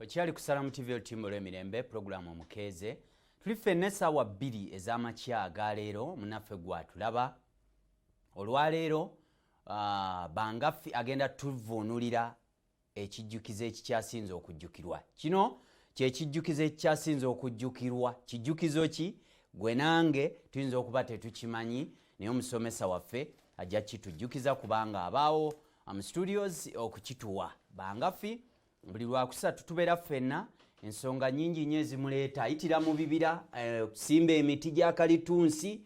Okyali ku Salamu TV olutimbo lw'emirembe programu Omukeeze. Tuli ffenna essaawa 2 ez'amakya agaleero munaffe gwatulaba. Olwaleero Bangaffi agenda tuvuunulira ekijjukizo ekikyasinze okujjukirwa. Kino kyekijjukizo ekikyasinze okujjukirwa. Kijjukizo ki? Gwe nange tuyinza okuba tetukimanyi naye omusomesa waffe ajja kitujjukiza kubanga abaawo mu studios okukituwa. Bangaffi buli lwakusatu tubeera ffenna ensonga nnyingi nnyo ezimuleeta ayitira mu bibira okusimba emiti gya kalitunsi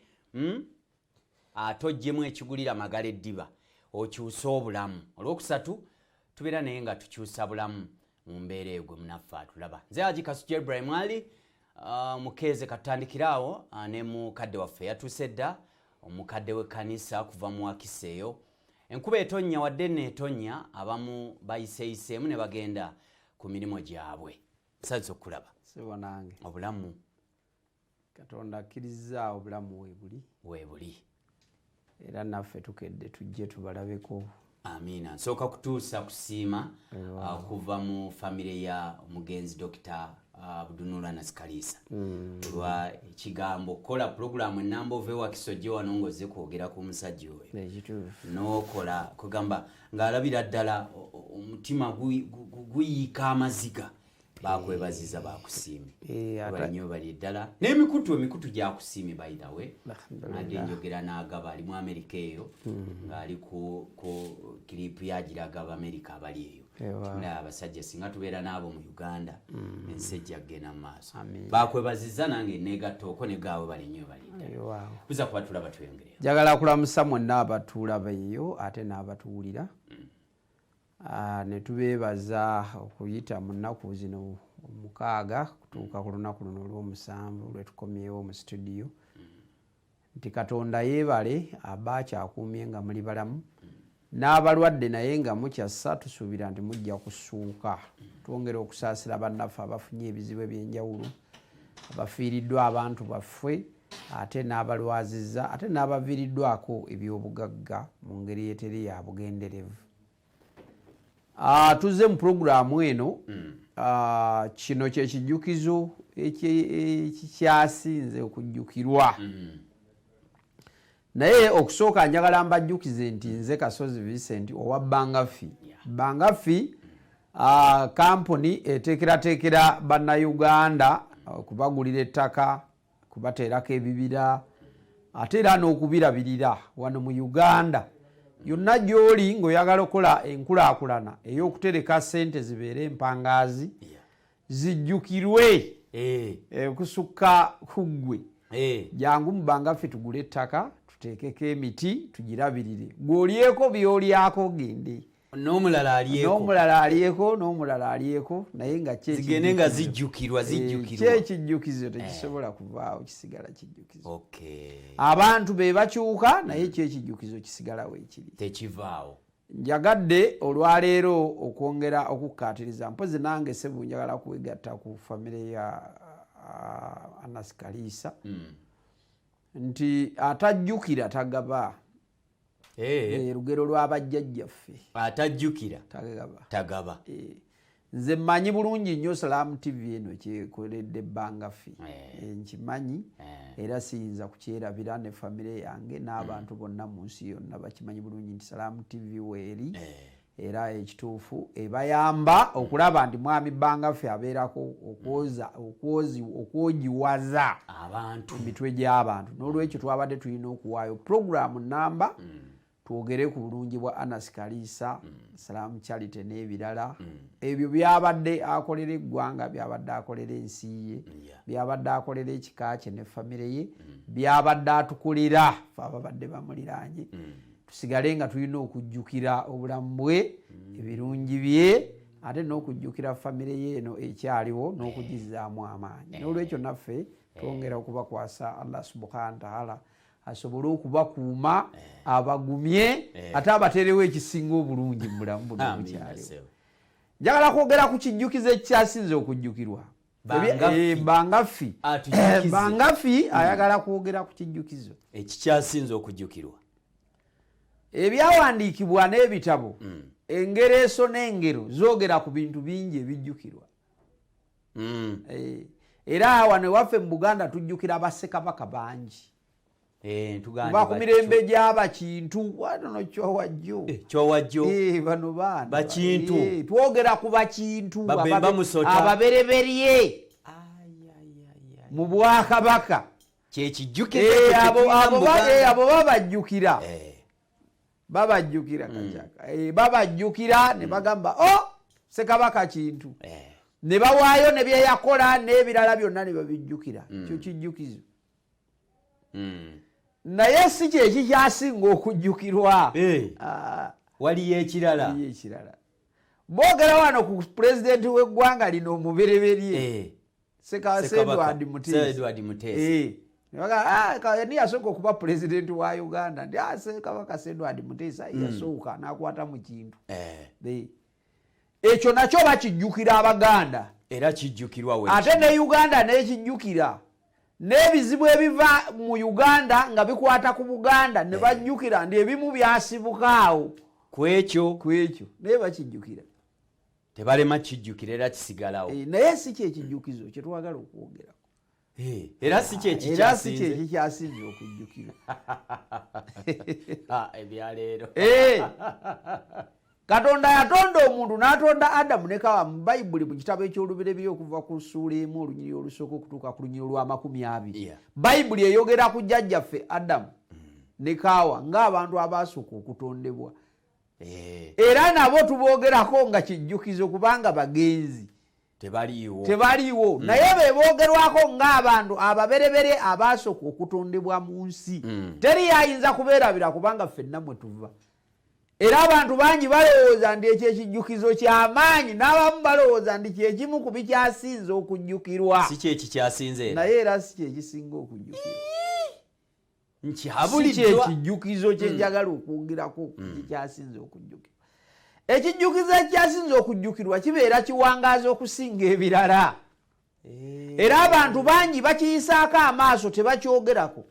ate oggyemu ekigulira Magala Eddiba okyusa obulamu. Olwokusatu tubeera naye nga tukyusa bulamu mu mbeera eyo gwe munaffe atulaba. Nze Haji Kasujja Ibrahim Ali Mukeeze katandikiraawo ne mukadde waffe yatuuse dda omukadde w'ekkanisa kuva mu Wakiseeyo. Enkuba etonnya wadde neetonnya abamu bayiseeyiseemu ne bagenda ku mirimu gyabwe. Nsazze okulaba. Sebo nange. Obulamu. Katonda akkiriza obulamu weebuli. Era naffe tukedde tujje tubalabeko. Amiina. Nsooka kutuusa kusiima kuva mu famire ya omugenzi Dr. Abdunula Nasikaliisa. Lwa ekigambo kola programu ennamba ove Wakisojje wano ng'ozze kwogera ku musajja oyo. N'okola kugamba ng'alabira ddala omutima guyiika amaziga. Bakwebaziza bakusiimye. Balinyo bali ddala. N'emikutu gyakusiimye by the way. Nadde njogera n'agaba ali mu Amerika eyo ng'ali ku kiripu yagiraga Abamerika abali eyo. Abasajja singa tubeera n'abo mu Uganda ensejja gena mu maaso. Bakwebaziza nange neegattako ne gaabwe balinyo bali ddala. Kuza kuba tulaba tweyongerera. Njagala kulamusa mwonna abatuulaba eyo ate n'abatuwulira. Ne tubeebaza okuyita mu nnaku zino 6 kutuuka ku lunaku luno olw'omusanvu lwe tukomyewo mu studio. Nti Katonda yeebale abakyakuumye nga muli balamu n'abalwadde naye nga mukyassa tusuubira nti mujja kusuuka. Twongera okusaasira bannaffe abafunye ebizibu eby'enjawulo, abafiiriddwa abantu baffe, ate n'abalwazizza, ate n'abaviiriddwako eby'obugagga mu ngeri eteri ya bugenderevu. Tuzze mu programu eno kino kyekijjukizo ekikyasinze okujjukirwa. Naye okusooka njagala mbajjukize nti nze Kasozi Vincent owa Bangaffi. Bangaffi kampuni eteekerateekera bannayuganda okubagulira ettaka, kubateerako ebibira, ate era n'okubirabirira wano mu Uganda. Yonna gy'oli ng'oyagala okukola enkulaakulana ey'okutereka ssente zibeere empangaazi zijjukirwe kusukka kuggwe. Jangu mu Bangaffi tugule ettaka, tuteekeko emiti, tugirabirire. Gw'olyeko by'olyako gende. N'omulala alyeko naye nga zigende nga zijjukirwa. Kyekijjukizo tekisobola kuvaawo, kisigala kijjukizo. Abantu be bakyuka naye kyekijjukizo kisigala weekiri. Tekivaawo. Njagadde olwaleero okwongera okukkaatiriza mpozi nange Ssebu njagala kwegatta ku famire ya Nasikaliisa nti atajjukira tagaba. Lugero lw'abajjajjaffe. Atajjukira tagaba. Nze mmanyi bulungi nnyo Salamu TV eno kyekoledde Bangaffi. Nkimanyi era siyinza kukyerabira ne famire yange n'abantu bonna mu nsi yonna bakimanyi bulungi nti Salamu TV weeri. Era ekituufu ebayamba okulaba nti mwami Bangaffi abeerako okwogiwaza abantu mu mitwe gy'abantu. N'olwekyo twabadde tulina okuwaayo programu namba twogere ku bulungi bwa Nasikaliisa, Salamu Charity n'ebirala. Ebyo byabadde akolera eggwanga, byabadde akolera ensi ye, byabadde akolera ekika kye ne famire ye, byabadde atukolera fe ababadde bamuliraanye. Tusigale nga tulina okujjukira obulamu bwe, ebirungi bye, ate n'okujjukira famire ye eno ekyaliwo n'okugizaamu amaanyi. N'olwekyo naffe twongera okubakwasa Allah subhanahu wa ta'ala asobole okubakuuma abagumye ate abateerewo ekisinga obulungi mu bulamu buno bukyaliwo. Njagala kwogera ku kijjukizo ekyasinze okujjukirwa. Bangaffi. Bangaffi ayagala kwogera ku kijjukizo ekikyasinze okujjukirwa. Ebyawandiikibwa n'ebitabo engero eso n'engero zoogera ku bintu bingi ebijjukirwa. Era wano waffe mu Buganda tujjukira Bassekabaka bangi. Kuba ku mirembe gy'abakintu wano Kyowajjo. Kyowajjo. Bano baana. Bakintu. Twogera ku bakintu ababereberye. Mu Bwakabaka. Kyekijjukizo abo babajjukira. Babajjukira kajaka. Babajjukira ne bagamba Ssekabaka kintu. Ne bawaayo ne bye yakola n'ebirala byonna ne babijjukira. Kyo kijjukizo. Naye si kyeki kyasinga okujjukirwa. Waliyo ekirala. Boogera wano ku pulezidenti w'eggwanga lino omubereberye. Edward Muteesa. Ni yasooka okuba pulezidenti wa Uganda. Ssekabaka Edward Muteesa yasooka n'akwata mu kintu. Ekyo nakyo bakijjukira Abaganda. Era kijjukirwa ate ne Uganda n'ekijjukira. N'ebizibu ebiva mu Uganda nga bikwata ku Buganda ne bajjukira ndi ebimu byasibukaawo. Kwekyo naye bakijjukira. Tebalema kijjukira era kisigalawo. Naye si kyekijjukizo kye twagala okwogerako. Era si kyeki kyasinze okujjukira. Ebyaleero. Katonda yatonda omuntu n'atonda Adamu ne Kawa mu Bayibuli mu kitabo eky'Olubereberye okuva ku ssuula 1 olunyiri olusooka okutuuka ku lunyiri lwa 20. Bayibuli eyogera ku jjajjaffe Adamu ne Kawa ng'abantu abaasooka okutondebwa. Era nabo tuboogerako nga kijjukizo kubanga bagenzi. Tebaliiwo. Naye be boogerwako ng'abantu ababereberye abaasooka okutondebwa mu nsi. Teri yayinza kubeerabira kubanga ffenna mwe tuva. Era abantu bangi balowooza nti ekyo ekijjukizo ky'amaanyi n'abamu balowooza nti kyekimu ku bikyasinze okujjukirwa. Si kyeki kyasinze. Naye era si kyekisinga okujjukirwa. Nkyabuliddwa. Ekijjukizo kye njagala okwongerako kikyasinze okujjukirwa. Ekijjukizo ekyasinze okujjukirwa kibeera kiwangaaza okusinga ebirala. Era abantu bangi bakiyisaako amaaso tebakyogerako.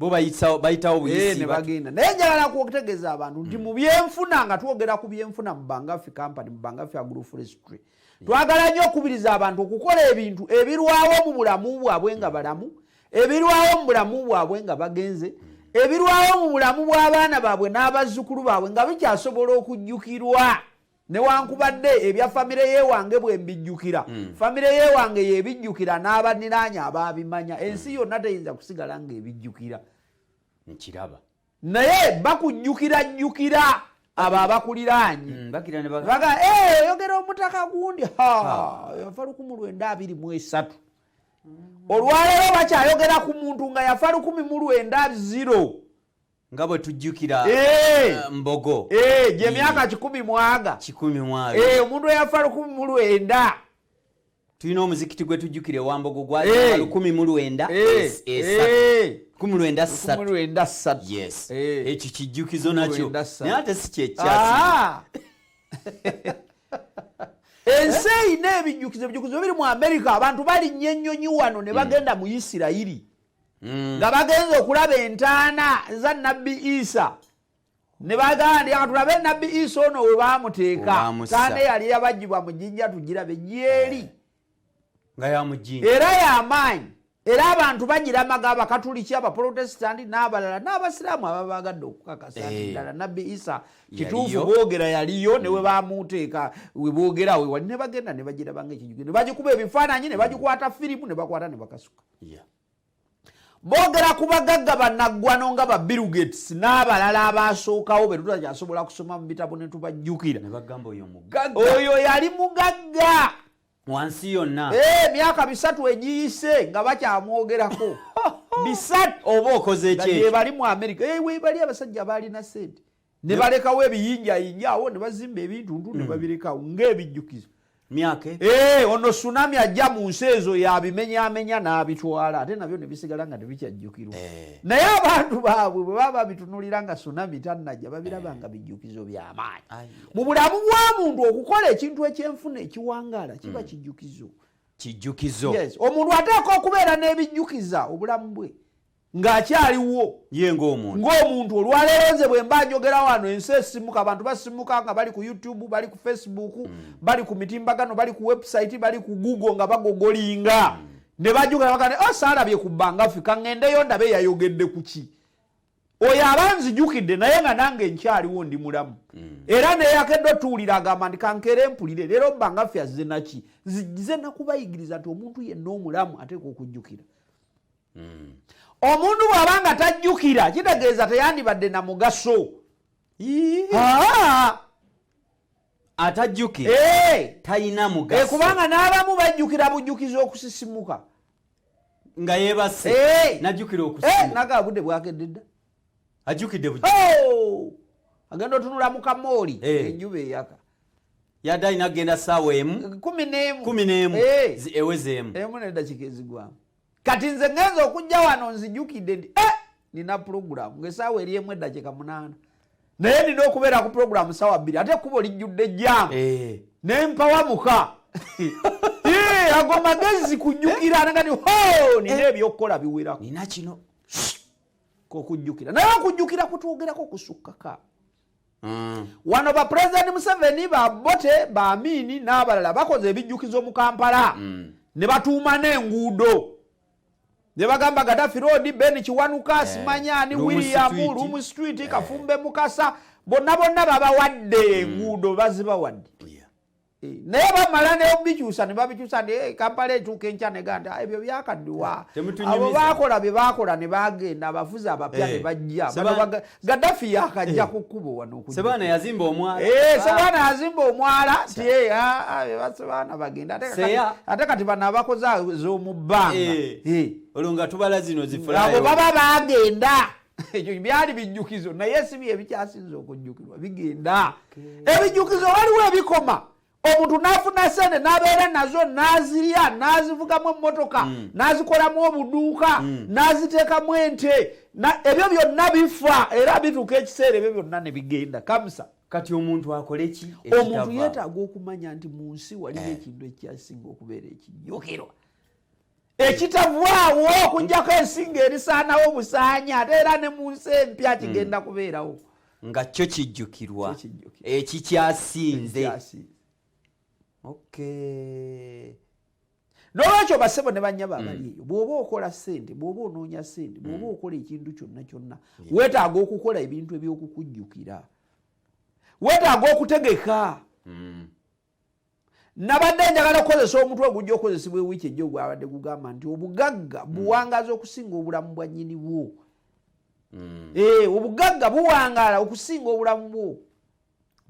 Bo bayitawo buyisi ne bagenda. Naye njagala okutegeeza abantu nti mu byenfuna nga twogera ku byenfuna mu Bangafi Company, mu Bangafi Agroforestry, twagala nnyo okubiriza abantu okukola ebintu ebirwawo mu bulamu bwabwe nga balamu, ebirwawo mu bulamu bwabwe nga bagenze, ebirwawo mu bulamu bw'abaana baabwe n'abazzukulu baabwe nga bikyasobola okujjukirwa. Newankubadde ebya famire yeewange bwe mbijjukira, famire yeewange yeebijjukira n'abaniraanya abaabimanya, ensi yonna teyinza kusigala ng'ebijjukira. Nkiraba. Naye bakujjukira abo abakuliraanye. Oyogera omutaka gundi yafa 1923. Olwaleero bakyayogera ku muntu nga yafa 1920. Nga bwe tujjukira Mbogo. Gye myaka 10 mwaga. Omuntu eyafa 1900. Tulina omuzikiti gwe tujjukire wa Mbogo gwa 1903. Yes. Ekyo kijjukizo nakyo. Naye ate si kyekyasinze. Ensi eyina ebijjukizo biri mu Amerika. Abantu balinnya ennyonyi wano ne bagenda mu Isirayiri. Nga bagenze okulaba entaana za Nabbi Isa. Ne bagamba tulabe Nabbi Isa ono we baamuteeka. Entaana yali yabajjibwa mu jjinja tugirabe gyeri. Nga ya mujjinja. Era y'amaanyi. Era abantu bagiramaga Abakatuliki, Abaprotestanti n'abalala n'Abasiraamu ababagadde okukakasa nti ddala Nabbi Isa kituufu boogera yaliyo ne we baamuteeka we boogera we wali ne bagenda ne bagiraba ng'ekijjukizo. Ne bagikuba ebifaananyi ne bagikwata firimu ne bakwata ne bakasuka. Boogera ku bagagga bannaggwano nga ba Bill Gates n'abalala abaasookawo be tutakyasobola kusoma mu bitabo ne tubajjukira. Oyo yali mugagga wansi yonna. Myaka 3 egiyise nga bakyamwogerako. 3 oba okoze ekyo. Bali mu Amerika. Bali abasajja baalina ssente. Ne balekawo ebiyinjayinja awo ne bazimba ebintuntu ne babirekawo ng'ebijjukizo. Myaka ono tsunami ajja mu nsi ezo yabimenyamenya n'abitwala ate nabyo ne bisigala nga tebikyajjukirwa. Naye abantu baabwe bwe baba bitunulira nga tsunami tannajja babiraba nga bijjukizo by'amaanyi. Mu bulamu bw'omuntu okukola ekintu ekyenfuna ekiwangaala kiba kijjukizo. Kijjukizo. Omuntu ateeka okubeera n'ebijjukiza obulamu bwe. ng'akyaliwo ye ng'omuntu. Olwaleero nze bwe mba njogera wano ensi esimuka, abantu basimuka nga bali ku YouTube, bali ku Facebook, bali ku mitimbagano, bali ku website, bali ku Google nga bagogolinga ne bajugala bakane saalabye ku Bangafu kaŋŋendeyo ndabe yayogedde ku ki. Oyo abanzijukidde naye nga nange nkyaliwo ndi mulamu. Era neyakedde otuwulira agamba nti kankere mpulire leero Bangafu yazze naki zigize nakubayigiriza nti omuntu yenna omulamu ateeka okujjukira. Omuntu bw'abanga tajjukira kitegeeza teyandibadde na mugaso. Atajjukira talina mugaso. Kubanga n'abamu bajjukira bujjukiza okusisimuka nga yeebase najjukira okusisimuka nagabudde bwakedde dda ajjukidde agenda otunula mu kamooli enjuba eyaka yadde alina agenda ssaawa emu 11 ewezeemu emu n'eddakiika ezigwamu. Kati nze ngenza okujja wano nzijjukidde nti nina puroguramu ng'essaawa eri emu eddakiika 8 naye nina okubeera ku puroguramu ssaawa 2 ate ekkubo lijjudde ejjaamu nempawamuka ago magezi kujjukira nagati nina ebyokukola biwerako nina kino kokujjukira naye okujjukira kutwogerako kusukkaka. Wano ba President Museveni ba Bote ba Amini n'abalala bakoze ebijjukizo mu Kampala ne batuuma n'enguudo ne bagamba Gaddafi Road, Ben Kiwanuka, Simanyani, William Room Street, Kafumbe Mukasa bonna babawadde enguudo bazibawadde. Naye bamala neobikyusa ne babikyusa nti Kampala etuuka enkya ne ganda ebyo byakaddiwa. Abo baakola bye baakola ne bagenda abafuzi abapya ne bajja. Gaddafi yakajja ku kkubo wano okujja. Sebaana yazimba omwala. Sebaana yazimba omwala nti Sebaana bagenda. Ate kati bano abakoze z'omu bbanga. Olwo nga tubala zino zifulayo. Abo baba bagenda. Ekyo byali bijjukizo naye si bye bikyasinza okujjukirwa bigenda. Ebijjukizo waliwo ebikoma. Omuntu nafuna sente nabeera nazo nazirya nazivugamu emmotoka nazikolamu obuduuka naziteekamu ente ebyo byonna bifa era bituuka ekiseera ebyo byonna ne bigenda kamusa. Kati omuntu akole ki? Omuntu yeetaaga okumanya nti mu nsi waliwo ekintu ekyasinga okubeera ekijjukirwa ekitavaawo okujjako ensinga erisaanawo busaanya ate era ne mu nsi empya kigenda kubeerawo nga kyo kijjukirwa ekikyasinze. N'olwekyo basebo ne bannyaba abali eyo bw'oba okola ssente bw'oba onoonya ssente bw'oba okola ekintu kyonna weetaaga okukola ebintu eby'okukujjukira weetaaga okutegeka. Nabadde njagala okukozesa omutwe ogujja okozesebwa ewiiki ejja ogwabadde gugamba nti obugagga buwangaza okusinga obulamu bwa nnyinibwo. Obugagga buwangaala okusinga obulamu bwo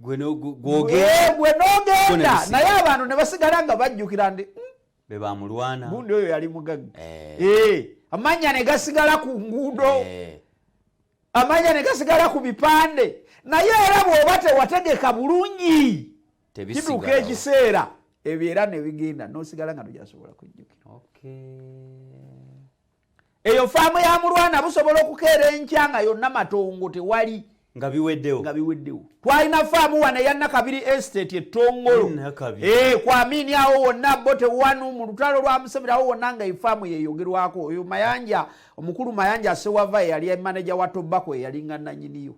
gwe n'ogenda naye abantu ne basigala nga bajjukira nti be bamulwana gundi oyo yali mugagga. Amannya ne gasigala ku nguudo amannya ne gasigala ku bipande naye era bw'oba tewategeka bulungi kituuka ekiseera ebyo era ne bigenda n'osigala nga tojasobola kujjukira. Eyo faamu ya mulwana busobola okukeera enkya nga yonna matongo tewali nga biweddewo. Twalina faamu wano eya Nakabiri Estate ettongolo kwamini awo wonna Bote wanu mu lutalo lwa Museveni awo wonna nga ifaamu yeyogerwako. Oyo Mayanja omukulu Mayanja Sewava yali manager wa Tobacco yalinga nannyiniyo.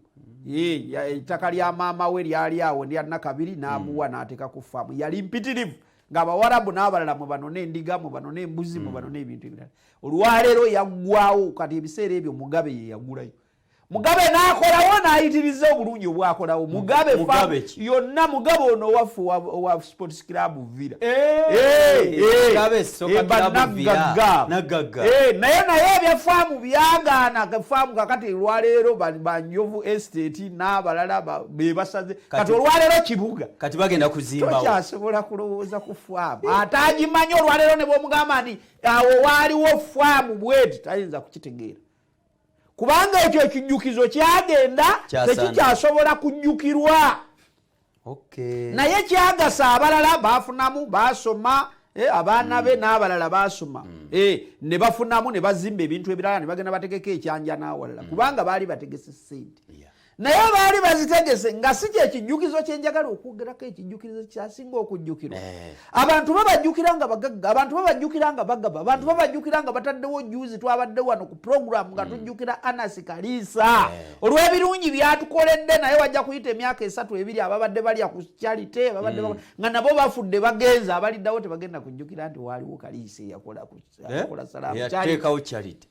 Ettaka lya maama we lyali awo lya Nakabiri n'abuwa n'ateeka ku faamu yali mpitirivu ng'Abawarabu n'abalala mu bano n'endiga mu bano n'embuzi mu bano n'ebintu ebirala. Olwaleero yaggwawo kati ebiseera ebyo Mugabe ye yagulayo. Mugabe n'akolawo n'ayitiriza obulungi obwakolawo. Mugabe yonna Mugabe ono waffe owa Sports Club Villa. Naye ebyafaamu byagaana faamu kakati olwaleero Banjovu Estate n'abalala be basaze kati olwaleero kibuga kati bagenda kuzimbawo. Tokyasobola kulowooza ku faamu ate agimanyi olwaleero ne bw'omugamba nti awo waaliwo faamu bweti tayinza kukitegeera. Kubanga ekyo ekijjukizo kyagenda tekikyasobola kujjukirwa. Naye kyagasa abalala bafunamu basoma abaana be n'abalala basoma ne bafunamu ne bazimba ebintu ebirala ne bagenda bategeka ekyanja n'awalala kubanga baali bategese ssente. naye baali bazitegese nga si kyekijjukizo kyenjagala okwogerako ekijjukizo kyasinga okujjukirwa abantu babajjukira nga bagagga abantu babajjukira nga bagaba abantu babajjukira nga bataddewo juzi twabadde wano ku program nga tujjukira Anas Kalisa olw'ebirungi byatukoledde naye wajja kuyita emyaka 3-2 ababadde balya ku charity ababadde nga nabo bafudde bagenza abaliddawo tebagenda kujjukira nti waaliwo Kalisa yakola salaamu charity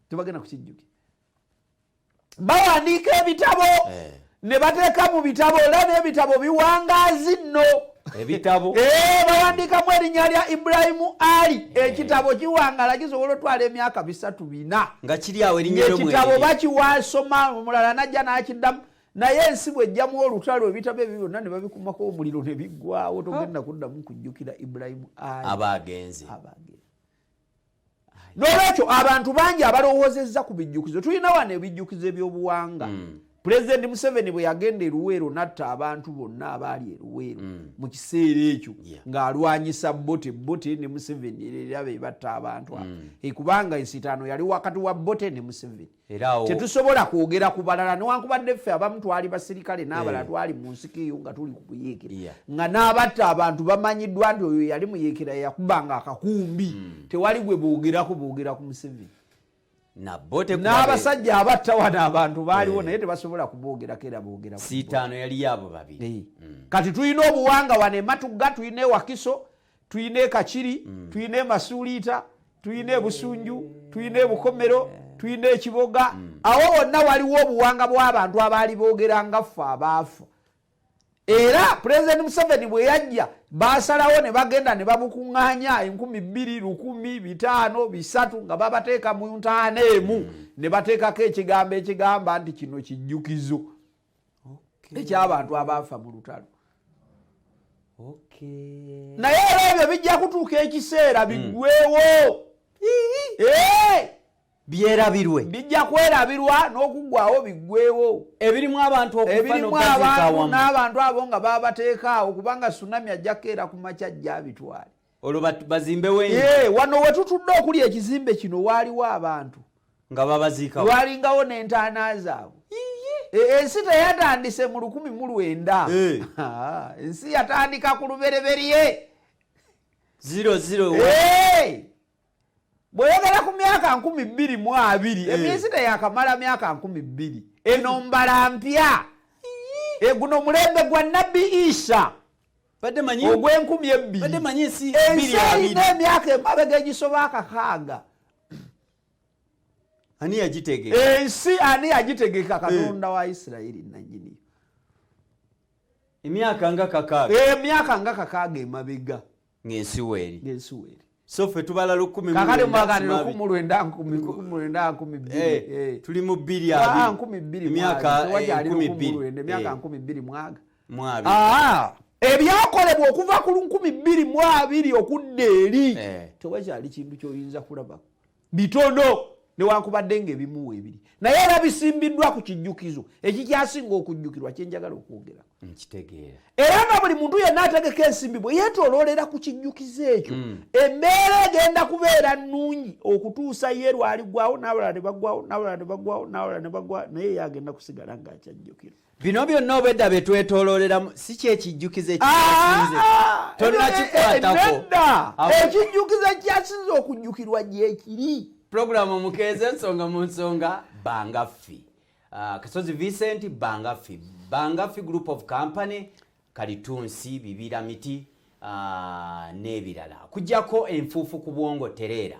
tebagenda kukijjukira bawandiika ebitabo ne bateeka mu bitabo era n'ebitabo biwangaazi nno ebitabo bawandiikamu erinnya lya Ibrahimu Ali ekitabo kiwangala kisobola otwala emyaka 3-4 nga kiri awo erinnya ekitabo bakiwasoma omulala najja n'akiddamu naye ensi bw'ejjamu olutalo ebitabo ebyo byonna ne babikumako omuliro ne biggwawo togenda kuddamu kujjukira Ibrahimu Ali abagenzi n'olwekyo abantu bangi abalowoozezza ku bijjukizo tulina wano ebijjukizo ebyobuwanga Pulezidenti Museveni bwe yagenda e Luweero n'atta abantu bonna abaali e Luweero mu kiseera ekyo ng'alwanyisa Bote ne Museveni era be batta abantu kubanga ensitaano yali wakati wa Bote ne Museveni tetusobola kwogera ku balala newankubadde ffe abamu twali basirikale n'abalala twali mu nsiko eyo nga tuli ku kuyeekera nga n'abatta abantu bamanyiddwa nti oyo yali muyeekera yakubanga akakumbi tewali gwe boogera ku Museveni n'abasajja abatta wano abantu baaliwo naye tebasobola kuboogerako era boogera sitaano yali yaabo babiri kati tulina obuwanga wano ematugga tulina Wakiso tulina Kachiri tulina Masuuliita tulina Busunju tulina Bukomero tulina Ekiboga awo wonna waliwo obuwanga bw'abantu abaali boogeranga ffe abaafa era Pulezidenti Museveni bwe yajja basalawo ne bagenda ne bamukuŋŋaanya 2,000, 1,000, 500, 300 nga babateeka mu ntaana emu ne bateekako ekigambo ekigamba nti kino kijjukizo eky'abantu abaafa mu lutalo naye era ebyo bijja kutuuka ekiseera biggweewo byerabirwe bijja kwerabirwa n'okuggwawo biggweewo ebirimu abantu okufa n'abantu abo nga babateeka awo kubanga tsunami ajja keera ku makya ajja abitwale olwo bazimbewo wano we tutudde okuli ekizimbe kino waaliwo abantu nga babaziikawo lwalingawo n'entaana zaabwe ensi teyatandise mu 1900 ensi yatandika ku lubereberye 00 bweyogera ku myaka 2020 emyezi teyakamala myaka 20 eno mbala mpya guno mulembe gwa Nabbi Isa ogw'2020 ensi erina emyaka emabega egisoba 600 ani yagitegeka ensi ani yagitegeka Katonda wa Isirayiri nannyini emyaka nga 600 emabega ng'ensi weeri so ffe tubala 10 kakale mwaganira 1912 tuli mu 2 emyaka 12 mwaga ebyakolebwa okuva ku 2020 okudda eri tewakyali kintu kyoyinza kulaba bitono newankubadde ng'ebimu ebiri naye era bisimbiddwa ku kijjukizo ekikyasinga okujjukirwa kyenjagala okwogera nkitegeera era nga buli muntu yenna ategeka ensimbi bwe yeetooloolera ku kijjukizo ekyo embeera egenda kubeera nnungi okutuusa ye lwaligwawo n'abalala ne baggwawo n'abalala ne baggwawo n'abalala ne baggwawo naye ye agenda kusigala ng'akyajjukirwa bino byonna obwedda bye twetoolooleramu si kyekijjukizo ekikyasinze tonnakikwatako ekijjukizo ekyasinze okujjukirwa gyekiri Programu Mukeeze ensonga mu nsonga Bangaffi. Kasozi Vincent Bangaffi. Bangaffi Group of Company Kalitunsi Bibira Miti n'ebirala. Kujjako enfuufu ku bwongo tereera.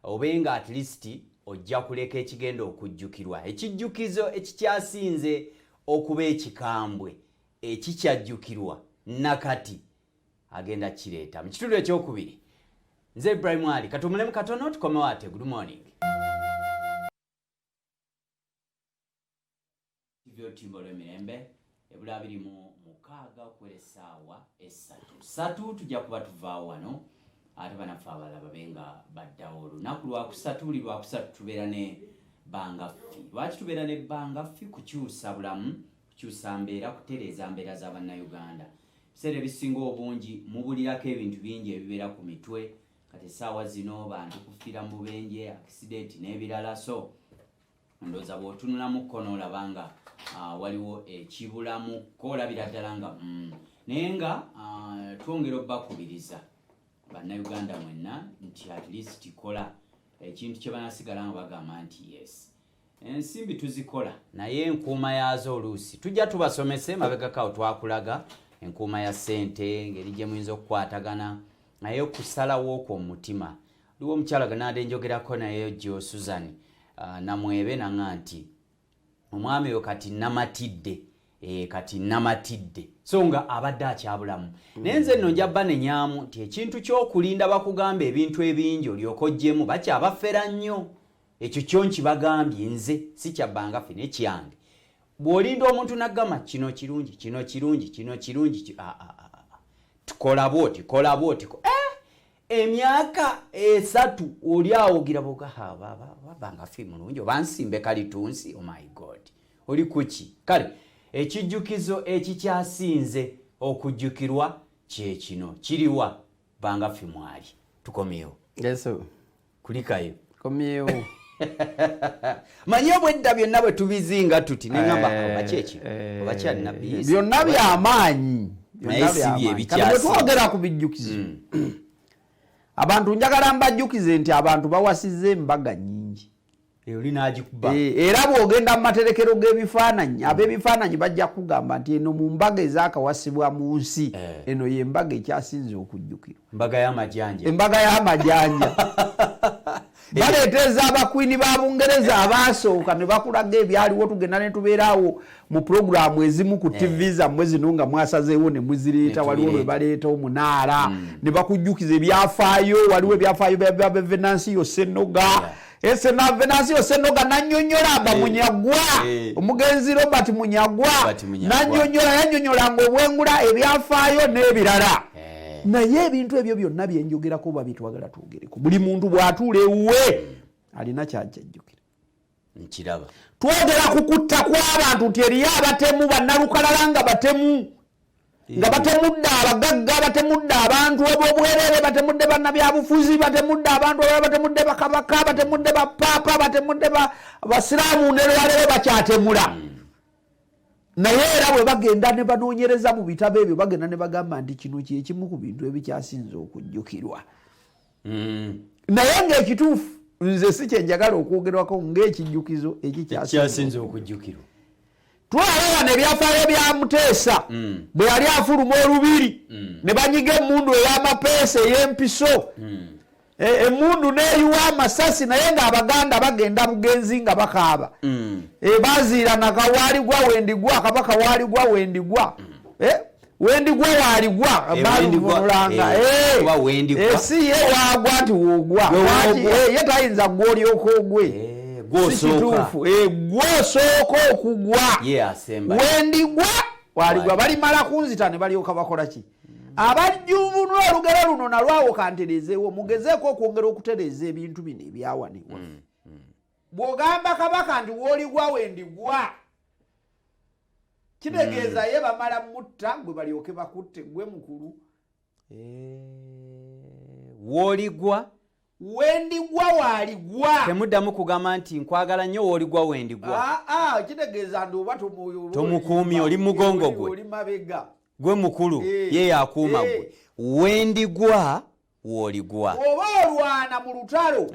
Obenga at least ojja kuleka ekigenda okujjukirwa. Ekijjukizo ekikyasinze okuba ekikambwe ekikyajjukirwa nakati agenda kireeta. Mu kitundu ekyokubiri nze Ibrahim Ali katumulemu katono tukomewo ate. Good morning. Tivyo Timbolo Emirembe ebula biri mu mukaaga okwera essaawa 3 tujja kuba tuvaawo wano ate banaffe abalala babenga baddawo olunaku lwakusatu buli lwakusatu tubeera ne Bangaffi. Lwaki tubeera ne Bangaffi? Kukyusa bulamu, kukyusa mbeera, kutereeza mbeera z'Abannayuganda. Biseera ebisinga obungi mubulirako ebintu bingi ebibeera ku mitwe kati essaawa zino bantu kufiira mu bubenje, accident n'ebirala. So ndowooza bw'otunulamu kkono olaba nga waliwo ekibulamu koolabira ddala nga naye nga twongera obbakubiriza bannayuganda mwenna nti at least kola ekintu kye banasigala nga bagamba nti yes ensimbi tuzikola naye enkuuma yaazo oluusi tujja tubasomese mabegakawo twakulaga enkuuma ya ssente ngeri gye muyinza okukwatagana naye okusalawo okwo mu mutima liwo omukyala ganade njogerako naye jo Susan namwebe nanga nti omwami oyo kati namatidde kati namatidde so nga abadde akyabulamu naye nze nno njabba nenyaamu nti ekintu ky'okulinda bakugamba ebintu ebingi olyoka ojjemu bakyabafera nnyo ekyo kyo nkibagambye nze sikyabbanga ffe nekyange bw'olinda omuntu naggama kino kirungi kino kirungi kino kirungi tukola bwoti kola bwoti emyaka 3 oli awogira babanga ffe mulungi oba nsimbe kalitunsi oh my god oli kuki kale ekijjukizo ekikyasinze okujjukirwa kyekino kiriwa banga ffe mwali tukomyewo kulikayo komyewo manyi obwedda byonna bwe tubizinga tuti neŋamba obakyeki obakyalina bisi byonna byamaanyi twogera ku bijjukizo abantu njagala mbajjukize nti abantu bawasize embaga nnyingi oli n'agikuba era bw'ogenda mu materekero g'ebifaananyi ab'ebifaananyi bajja kugamba nti eno mu mbaga ezaakawasibwa mu nsi eno y'embaga ekyasinze okujjukirwa embaga y'amajanja baleeteeza abakwini ba Bungereza abaasooka ne bakulaga ebyaliwo tugenda ne tubeeraawo mu puroguramu ezimu ku TV zammwe zino nga mwasazeewo ne muzireeta waliwo lwe baleeta omunaala ne bakujjukiza ebyafaayo waliwo ebyafaayo bya Venancio Senoga Venancio Senoga nannyonnyola Bamunyagwa omugenzi Robert Munyagwa yannyonnyolanga obwengula ebyafaayo n'ebirala naye ebintu ebyo byonna byenjogerako oba bitwagala twogereko buli muntu bw'atuula ewuwe alina kyajjajjukira nkiraba twogera ku kutta kw'abantu nti eriyo abatemu bannalukalala nga batemu nga batemudde abagagga batemudde abantu obwobwerere batemudde bannabyabufuzi batemudde abantu abalala batemudde bakabaka batemudde bapaapa batemudde basiraamu nerwalero bakyatemula naye era bwe bagenda ne banoonyereza mu bitabo ebyo bagenda ne bagamba nti kino kyekimu ku bintu ebikyasinze okujjukirwa naye ng'ekituufu nze si kyenjagala okwogerwako ng'ekijjukizo ekikyasinze okujjukirwa twalaba n'ebyafaayo bya Muteesa bwe yali afuluma olubiri ne banyiga emmundu ey'amapeesa ey'empiso emmundu n'eyiwa amasasi naye ng'Abaganda bagenda bugenzi nga bakaaba baziirana kawaaligwa wendigwa kabaka waaligwa wendigwa wendigwa waaligwa baluvunulanga si ye waagwa nti woogwa ye tayinza gw'olyoka ogwe sikituufu gw'osooka okugwa wendigwa waaligwa balimala kunzita ne balyoka bakola ki abajjuvunula olugero luno nalwawo kantereezeewo mugezeeko okwongera okutereeza ebintu bino ebyawanewa bw'ogamba kabaka nti wooligwa wendigwa kitegeeza ye bamala mutta gwe balyoke bakutte gwe mukulu wooligwa wendigwa waaligwa temuddamu kugamba nti nkwagala nnyo wooligwa wendigwa kitegeeza nti oba tomukuumye oli mugongo gwe oli mabega gwe mukulu ye yakuuma gwe wendigwa wooligwa oba olwana mu lutalo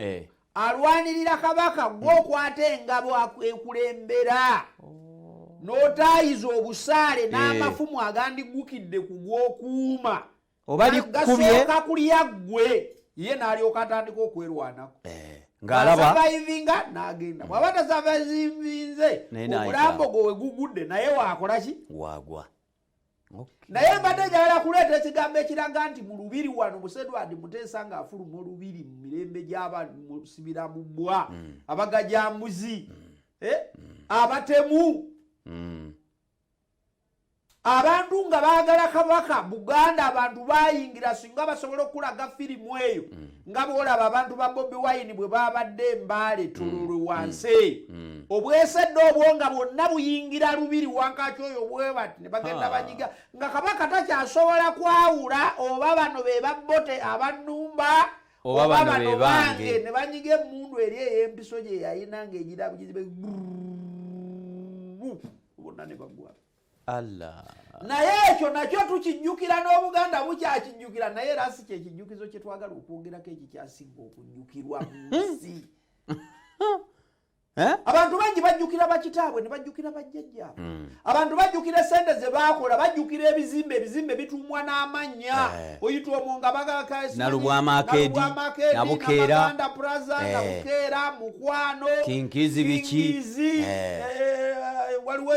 alwanirira kabaka gw'okwata engabo ekulembera n'otaayiza obusaale n'amafumu agandigukidde ku gw'okuuma oba gasooka kulya ggwe ye n'alyoka atandika okwerwanako ng'alaba survivinga n'agenda bw'aba tasurvivinze omulambo gwe wegugudde naye waakola ki waagwa naye mbadde njagala kuleeta ekigambo ekiraga nti mu lubiri wano Musedwadi Muteesa ng'afuluma olubiri mu mirembe gy'abasibira mu bbwa abagajambuzi abatemu abantu nga baagala kabaka Buganda abantu bayingira singa basobola okulaga firimu eyo nga bwolaba abantu ba Bobi Wine bwe babadde embaale tululu wansi obwesedde obwo nga bwonna buyingira lubiri wankaki oyo bwe bati ne bagenda banyiga nga kabaka takyasobola kwawula oba bano be babbote abannumba oba bano bange ne banyiga emmundu eri ey'empiso gye yayina ng'egira bugizibe bonna ne bagwa. Allah. Naye ekyo nakyo tukijjukira n'Obuganda bukyakijjukira naye era si kyekijjukizo kye twagala okwongerako ekikyasinga okujjukirwa mu nsi. Abantu bangi bajjukira bakitaabwe ne bajjukira bajjajjaabwe. Abantu bajjukira sente ze baakola, bajjukira ebizimbe bituumwa n'amannya. Oyita Omwonga Bagakasi, Nalubwamakeedi, Nabukeera, Namaganda Plaza, Nabukeera, Mukwano, Kinkizi biki, waliwo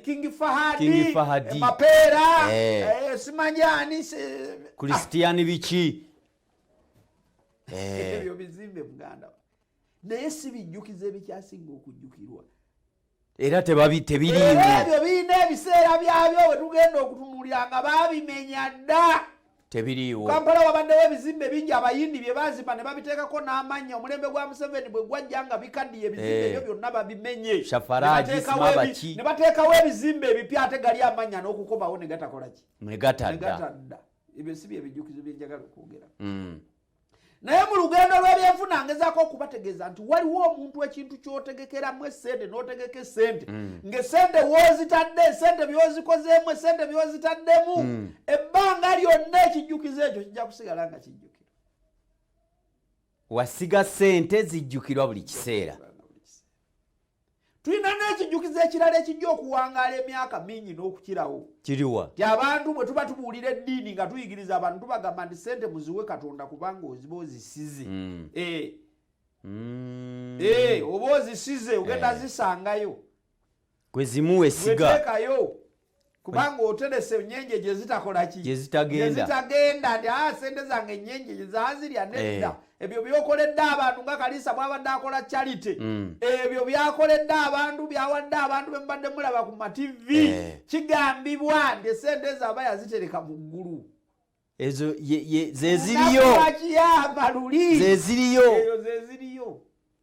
King Fahadi, Mapeera, Simanyani, Christian biki. Ebyo bizimbe Buganda. Naye si bijjukizo ebikyasinga okujjukirwa. Era tebiriimu. Ebyo birina ebiseera byabyo we tugenda okutunuulira nga baabimenya dda. Tebiriiwo. Kampala wabaddewo ebizimbe bingi abayindi bye baazimba ne babiteekako n'amannya. Omulembe gwa Museveni bwe gwajja nga bikaddiye ebizimbe ebyo byonna babimenye. Shafaraji Simabaki. Ne bateekawo ebizimbe ebipya ate gali amannya n'okukomawo ne gatakola ki? Ne gatadda. Ebyo si bye bijjukizo bye njagala okwogera. Naye mu lugendo lw'ebyenfuna ngezaako okubategeeza nti waliwo omuntu ekintu ky'otegekeramu essente n'otegeka essente ng'essente w'ozitadde, essente by'ozikozeemu, essente by'ozitaddemu, ebbanga lyonna ekijjukizo ekyo kijja kusigala nga kijjukirwa. Wasiga ssente zijjukirwa buli kiseera. Tulina n'ekijjukizo ekirala ekijja okuwangaala emyaka mingi n'okukirawo. Kiriwa. Ti abantu bwe tuba tubuulira eddiini nga tuyigiriza abantu tubagamba nti ssente muziwe Katonda kubanga oziba ozisize. Oba ozisize ogenda zisangayo. Gwe zimuwe esiga. Weteekayo. Kubanga oterese ennyenje gye zitakola ki? Gye zitagenda. Nti ssente zange ennyenje gye zaazirya nedda. Ebyo byokoledde abantu nga Kalisa bw'abadde akola charity. Ebyo byakoledde abantu byawadde abantu be mbadde mulaba ku ma-TV. Kigambibwa nti essente zaba yazitereka mu ggulu. Ezo zeziriyo. Zeziriyo.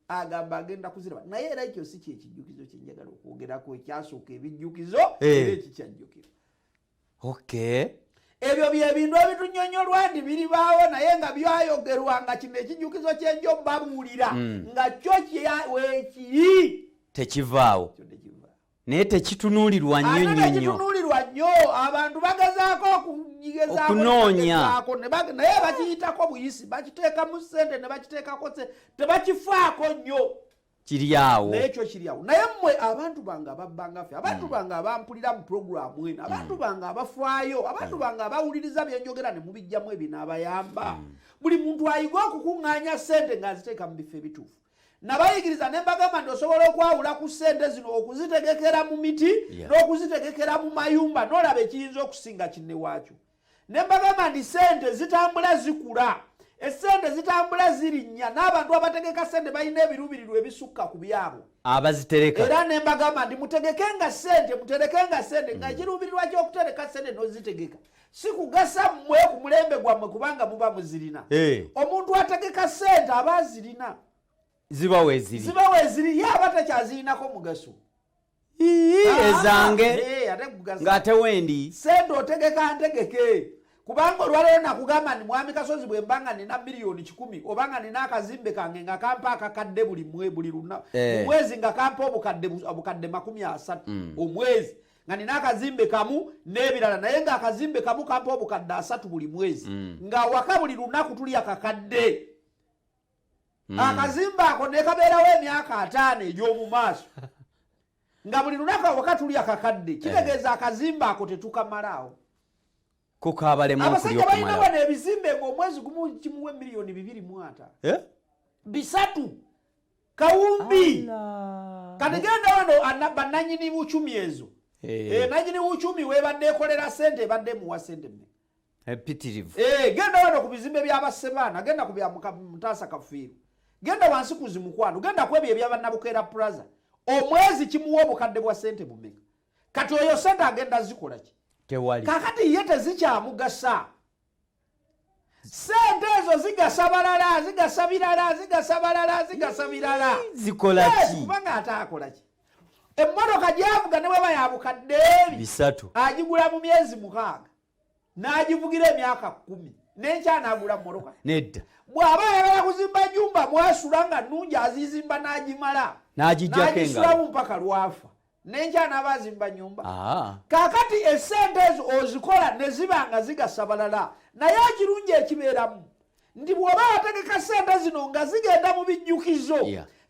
Agamba agenda kuziraba. Naye era ekyo si kyekijjukizo kye njagala okwogerako ekyasooka ebijjukizo era ekikyajjukirwa. Okay. Ebyo bye bintu ebitunyonyolwa nti biribaawo naye nga byayogerwa nga kino ekijjukizo kyenjo babuulira nga kyo weekiri tekivaawo. Naye tekitunuulirwa nnyo. Abantu bagezaako okunoonya naye bakiyitako buyisi, bakiteekamu ssente ne bakiteekako tebakifaako nnyo. Kiri awo. N'ekyo kiri awo. Naye mmwe abantu bange ababbanga ffe, abantu bange abampulira mu puroguramu eno, abantu bange abafaayo, abantu bange abawuliriza bye njogera ne mubijjamu ebinaabayamba. Buli muntu ayiga okukuŋŋaanya ssente ng'aziteeka mu bifo ebituufu. Nabayigiriza ne mbagamba nti osobola okwawula ku ssente zino okuzitegekera mu miti n'okuzitegekera mu mayumba n'olaba ekiyinza okusinga kinnewaakyo. Ne mbagamba nti ssente zitambula zikula. Essente zitambula zirinnya n'abantu abategeka ssente balina ebiruubirirwa ebisukka ku byabo abazitereka. Era ne mbagamba nti muterekenga ssente nga ekiruubirirwa ky'okutereka ssente n'ozitegeka si kugasa mmwe ku mulembe gwammwe kubanga muba muzirina. Omuntu ategeka ssente aba azirina. Ziba weeziri ye aba takyazirinako mugaso. Ezange ng'ate wendi ssente otegeka ntegeke. Kubanga olwaleero nakugamba nti Mwami Kasozi bwe mbanga nina miliyoni 10 obanga nina akazimbe kange nga kampa akakadde buli lunaku omwezi nga kampa obukadde 30 omwezi nga nina akazimbe kamu n'ebirala naye nga akazimbe kamu kampa obukadde 3 buli mwezi nga waka buli lunaku tuli akakadde. Akazimbe ako ne kabeerawo emyaka 5 egy'omu maaso nga buli lunaku waka tuli akakadde kitegeeza akazimbe ako tetukamalaawo. Abasajja balina wano ebizimbe ng'omwezi gumu kimuwe miliyoni 2.3 bisatu kawumbi. Kati genda wano bannannyini bucumi ezo. Nannyini bucumi weebadde ekolera ssente ebadde muwa ssente epitirivu. Genda wano ku bizimbe by'Abasebaana, genda ku bya Mutaasa Kafiiru, genda wansi ku Zimukwano, genda ku ebyo eby'Abannabukeera Plaza. Omwezi kimuwa obukadde bwa ssente bumeka? Kati oyo ssente agenda zikola ki? Kakati ye tezikyamugasa. Ssente ezo zigasa birala. Zikola ki? Kubanga ate akola ki? Emmotoka gy'avuga ne bweba yabukadde bisatu agigula mu myezi 6 n'agivugira emyaka 10 n'enkya n'agula mmotoka. Nedda. Bw'aba ayagala kuzimba nnyumba mwasula nga nnungi azizimba n'agimala n'agijjako n'agisulamu mpaka lwafa. n'enkyana abazimba nyumba. Kaakati essente ezo ozikola ne ziba nga zigasa balala naye ekirungi ekibeeramu nti bw'oba wategeka ssente zino nga zigenda mu bijjukizo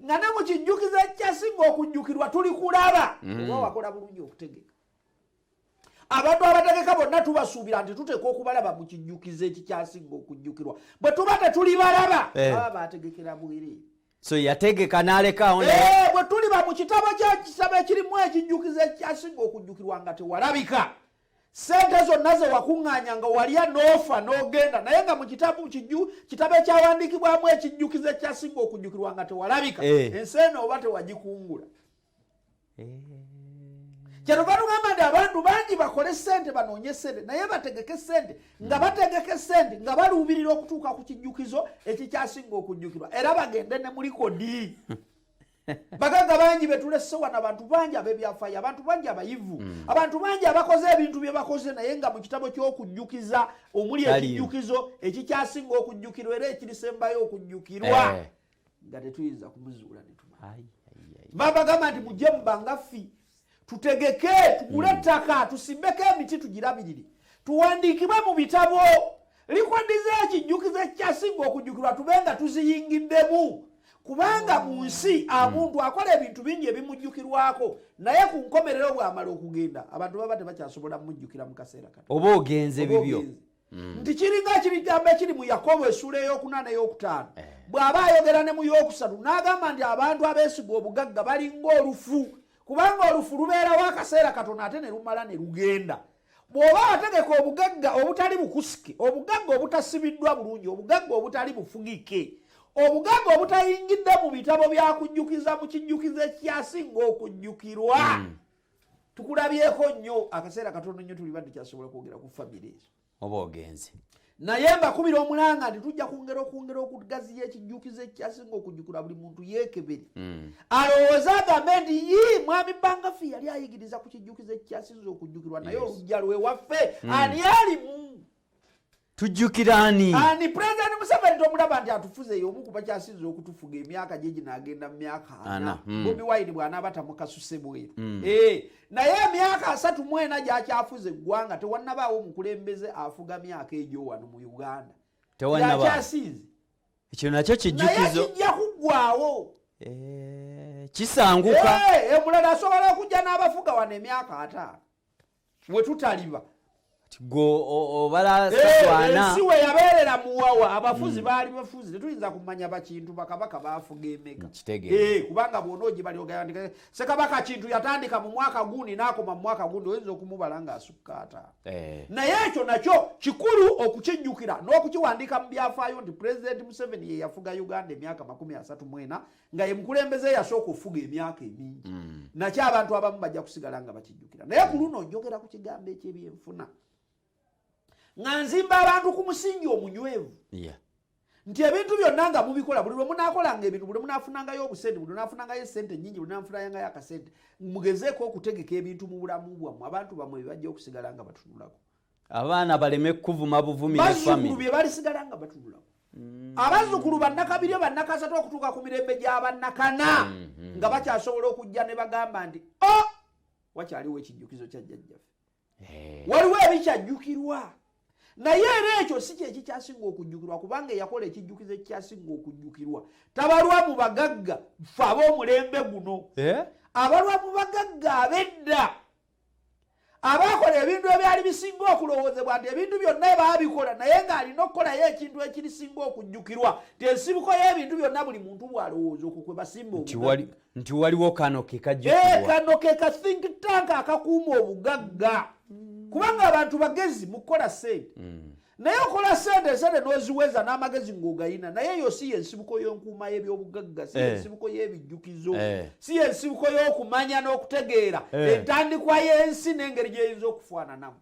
nga ne mu kijjukizo ekyasinga okujjukirwa tuli kulaba oba wakola bulungi okutegeka. Abantu abategeka bonna tubasuubira nti tuteeka okubalaba mu kijjukizo ekikyasinga okujjukirwa. Bwe tuba tetuli balaba baba bategekera bwereere. So yategeka n'alekawo bwe tuliba mu kitabo ky'ekisabo ekirimu ekijjukizo ekyasinga okujjukirwa nga tewalabika. Ssente zonna ze wakuŋŋaanya nga walya n'ofa n'ogenda naye nga mu kitabo ekyawandiikibwamu ekijjukizo ekyasinga okujjukirwa nga tewalabika. Ensi eno oba tewagikungula. Kyerova tugamba nti abantu bangi bakole ssente banoonye ssente naye bategeke ssente nga bategeke ssente nga baluubirira okutuuka ku kijjukizo ekikyasinga okujjukirwa era bagende ne muri kodi. Bagagga bangi betulese wano abantu bangi ab'ebyafaayo abantu bangi abayivu abantu bangi abakoze ebintu bye bakoze naye nga mu kitabo ky'okujjukiza omuli ekijjukizo ekikyasinga okujjukirwa era ekirisembayo okujjukirwa nga tetuyinza kumuzuula ne tumanya. Babagamba nti mujje mubangaffi tutegeke tugule ettaka tusimbeko emiti tugirabirire tuwandiikibwe mu bitabo likodize ekijjukizo ekyasinga okujjukirwa tube nga tuziyingiddemu kubanga mu nsi omuntu akola ebintu bingi ebimujjukirwako naye ku nkomerero bw'amala okugenda abantu baba tebakyasobola mujjukira mu kaseera kati oba ogenze bibyo nti kiringa kibigambo ekiri mu Yakobo essula ey'okuna n'ey'okutaano bw'aba ayogera ne mu y'okusatu n'agamba nti abantu abeesiga obugagga balinga olufu kubanga olufu lubeerawo akaseera katono ate ne lumala ne lugenda. Bw'oba wategeka obugagga obutali bukusike obugagga obutasibiddwa bulungi obugagga obutali bufugike obugagga obutayingidde mu bitabo byakujjukiza mu kijjukizo ekyasinga okujjukirwa tukulabyeko nnyo akaseera katono nnyo tuli badde kyasobola kwogera ku famire ezo oba ogenze naye mbakubira omulanga nti tujja kwongera okugaziya ekijjukizo ekyasinga okujjukirwa buli muntu yeekebere alowooza agambe nti mwami Bangaffi yali ayigiriza ku kijjukizo ekyasinza okujjukirwa naye olujja lwewaffe ani alimu tujjukira ani Pulezidenti Museveni tomulaba nti atufuzeeyo omu ku bakyasinza okutufuga emyaka gye ginaagenda mu myaka 4 Bobi Wine bw'anaaba tamukasuse bweru naye emyaka 34 gy'akyafuza eggwanga tewannabaawo omukulembeze afuga myaka egyo wano mu Uganda yakyasinze ekyo nakyo kijjukizo naye kijja kuggwaawo kisanguka omulala asobola okujja n'abafuga wano emyaka 5 we tutaliba ensi we yabeerera muwawa abafuzi baali bafuzi tetuyinza kumanya bakintu bakabaka baafuga emeka kubanga bwona ogibalyoga Ssekabaka Kintu yatandika mu mwaka gundi n'akoma mu mwaka gundi oyinza okumubala ng'asukka ataano naye ekyo nakyo kikulu okukijjukira n'okukiwandiika mu byafaayo nti Pulezidenti Museveni ye yafuga Uganda emyaka 34 nga ye mukulembeze yasooka okufuga emyaka emingi nakyo abantu abamu bajja kusigala nga bakijjukira naye ku luno njogera ku kigambo eky'ebyenfuna nga nzimba abantu ku musingi omunywevu nti ebintu byonna nga mubikola buli lwe munaakolanga ebintu buli munaafunangayo obusente buli munaafunangayo esente nnyingi buli munaafunangayo akasente mugezeeko okutegeka ebintu mu bulamu bwammwe abantu bammwe bye bajja okusigala nga batunulako abaana baleme kuvuma buvumi bazzukulu bye balisigala nga batunulako abazzukulu bannakabiri bannakasatu okutuuka ku mirembe gy'abannakana nga bakyasobola okujja ne bagamba nti wakyaliwo ekijjukizo kya jjajjaffe waliwo ebikyajjukirwa naye era ekyo si kye kikyasinga okujjukirwa kubanga eyakola ekijjukizo ekyasinga okujjukirwa tabalwa mu bagagga ffe ab'omulembe guno abalwa mu bagagga ab'edda abaakola ebintu ebyali bisinga okulowoozebwa nti ebintu byonna baabikola naye ng'alina okukolayo ekintu ekirisinga okujjukirwa nti ensibuko y'ebintu byonna buli muntu bw'alowooza okwo kwe basimba obugagga nti waliwo kano ke kajjukirwa kano ke ka think tank akakuuma obugagga kubanga abantu bagezi mu kukola ssente naye okola ssente n'oziweza n'amagezi ng'ogayina naye yo si yensibuko y'enkuuma y'ebyobugagga si yensibuko y'ebijjukizo si yensibuko y'okumanya n'okutegeera entandikwa y'ensi n'engeri gy'eyinza okufaananamu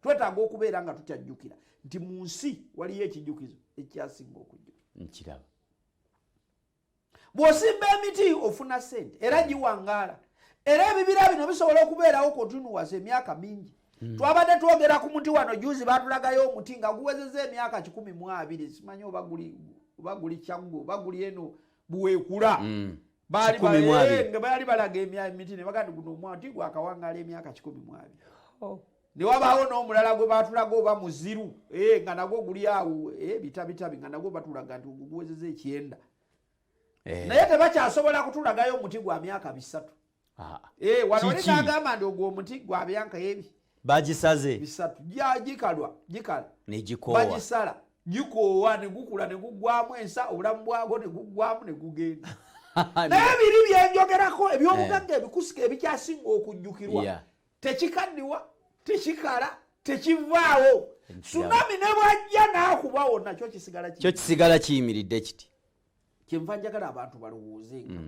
twetaaga okubeera nga tukyajjukira nti mu nsi waliyo ekijjukizo ekyasinga okujjukira bw'osimba emiti ofuna ssente era giwangaala era ebibira bino bisobola okubeerawo continuous emyaka mingi twabadde twogera ku muti wano juzi baatulagayo omuti nga guwezezza emyaka 12 simanyi oba guli Kyangu oba guli eno Buweekula bali balaga emiti ne bagandi guno omwati gwakawangala emyaka 12 ne wabaawo n'omulala gwe batulaga oba muziru nga nagwo guli awo bitabitabi nga nagwo batulaga nti guwezeza 9 naye tebakyasobola kutulagayo omuti gwa myaka 3 wano oli n'agamba nti ogwo omuti gwa myaka ebi bagisaze 3 gikala negikoowa bagisala gikoowa ne gukula ne guggwamu ensa obulamu bwago ne guggwamu ne gugenda naye biri byenjogerako ebyobugagga ebikusika ebikyasinga okujjukirwa tekikaddiwa tekikala tekivaawo tsunami ne bwajja n'akuba wonna kyo kisigala kiyimiridde kiti kyenva njagala abantu balowoozenga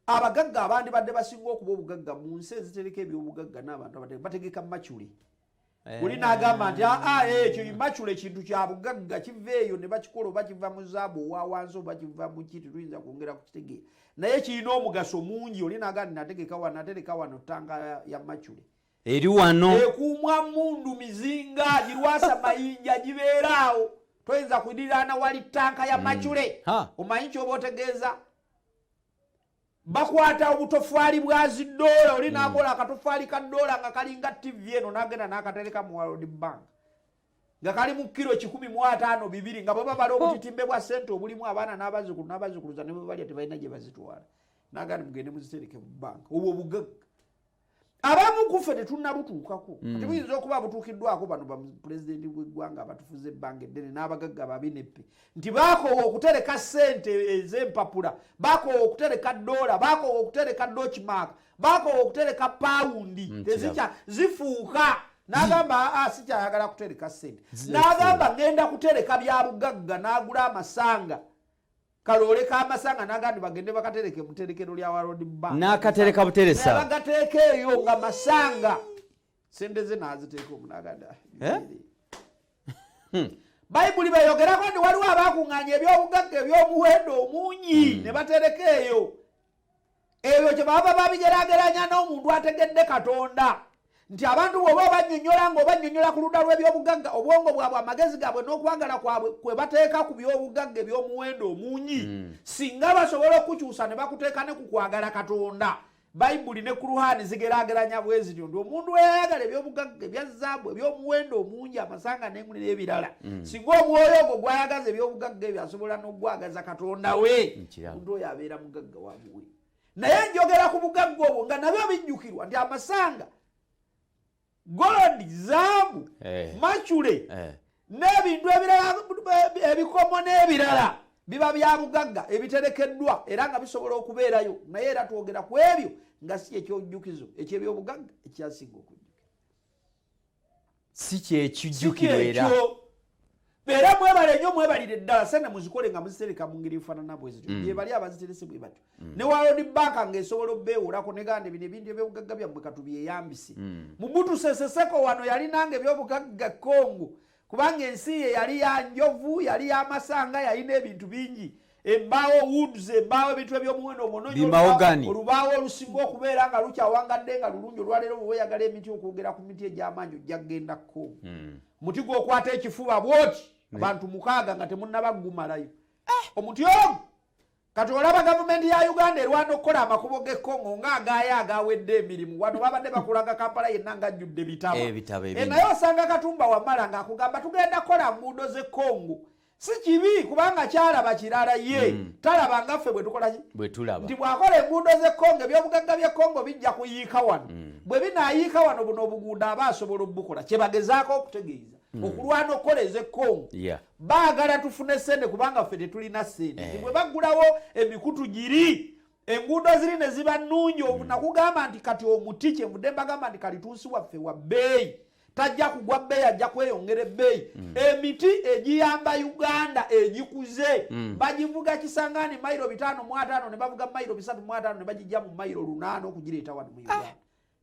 abagagga abandi badde basinga okuba obugagga mu nsi ezitereka ebyobugagga n'abantu bategeka machule uli n'agamba nti ekyo machule kintu kya bugagga kiva eyo ne bakikola oba kiva mu zaabu owa wansi oba kiva mu kiti tuyinza kwongera kukitegeera naye kirina omugaso mungi oli n'agamba natereka wano ttanga ya machule eri wano ekuumwa mundu mizinga girwasa mayinja gibeeraawo toyinza kudirana wali ttanka ya machule omanyi kyoba otegeeza bakwata obutofaali bwa $1 oli n'akola akatofaali ka $1 nga kalinga TV eno n'agenda n'akatereka mu World Bank nga kali mu kilo 15 2 nga baba bali obutitimbe bwa sente obulimu abaana n'abazukuluza ne bwe balya tebalina gye bazitwala n'agandi mugende muzitereke mu banka obwo bugagga abamu kufe tetunnabutuukako tebuyinza okuba butuukiddwako bano bapulezidenti bw'eggwanga abatufuza ebbanga eddene n'abagagga babineppe nti baakoowa okutereka ssente ez'empapula baakoowa okutereka $, baakoowa okutereka dokimaaka baakoowa okutereka pawundi tezikya zifuuka n'agamba sikyayagala kutereka ssente n'agamba ngenda kutereka bya bugagga n'agula amasanga kalole kamasanga n'agandi bagende bakatereke muterekero lya World Bank n'akatereka buteresa bagateeka eyo nga masanga sente ze n'aziteeka omunaganda bayibuli bayogerako nti waliwo abakuŋŋaanya ebyobugagga ebyomuwendo omungi ne batereka eyo ebyo kye baba babigeraageranya n'omuntu ategedde Katonda nti abantu bw'oba bannyonnyola ng'obannyonnyola ku ludda lw'ebyobugagga obwongo bwabwe amagezi gaabwe n'okwagala kwabwe kwe bateeka ku byobugagga eby'omuwendo omungi singa basobola okukyusa ne bakuteeka ne ku kwagala Katonda bayibuli ne Kuruhani zigeraageranya bwe zityo nti omuntu eyayagala ebyobugagga ebya zaabu eby'omuwendo omungi amasanga n'enguli n'ebirala singa omwoyo ogwo gwayagaza ebyobugagga ebyo asobola n'ogwagaza Katonda we omuntu oyo abeera mugagga wa muwe naye njogera ku bugagga obwo nga nabyo bijjukirwa nti amasanga gold zaabu machule n'ebintu ebirala ebikomo n'ebirala biba bya bugagga ebiterekeddwa era nga bisobola okubeerayo naye era twogera ku ebyo nga si ekyojjukizo ekyebyobugagga ekyasinga okujjukira si kyekijjukiro era mwebale nnyo mwebalire ddala sente muzikole nga muzitereka mu ngeri efaanana bwe zityo bye bali abaziterese bwe batyo ne World Bank ng'esobola obbeewolako ne ganda bino ebintu ebyobugagga byammwe katubyeyambise Mobutu Sese Seko wano yali nange ebyobugagga Congo kubanga ensi ye yali ya njovu yali y'amasanga yalina ebintu bingi embaawo woods embaawo ebintu ebyomuwendo omunoonyo olubaawo olusinga okubeera nga lukyawangadde nga lulungi olwaleero bwe weeyagala emiti okwogera ku miti egy'amaanyi ojja kgenda Congo muti gw'okwata ekifuba bwoti abantu 6 nga temunnabagumalayo omuti ogwo kati olaba gavumenti ya Uganda erwana okukola amakubo g'e Congo ng'agaayo agawedde emirimu wano babadde bakulaga Kampala yenna ng'ajjudde bitabo naye osanga Katumba Wamala ng'akugamba tugenda kukola nguudo z'e Congo si kibi kubanga kyalaba kirala ye talaba ngaffe bwe tulaba nti bw'akola enguudo z'e Congo ebyobugagga by'e Congo bijja kuyiika wano bwe binaayiika wano buno obuguudo aba asobola obukola kye bagezaako okutegeeza okulwana okukola ez'e Congo baagala tufune ssente kubanga ffe tetulina ssente bwe baggulawo emikutu giri enguudo ziri ne ziba nnungi nakugamba nti kati omuti kyenvudde mbagamba nti kalituusi waffe wa bbeeyi tajja kugwa bbeeyi ajja kweyongera ebbeeyi emiti egiyamba Uganda egikuze bagivuga Kisangani mayiro 5.5 ne bavuga mayiro 3.5 ne bagijja mu mayiro 8 okugireeta wano mu Uganda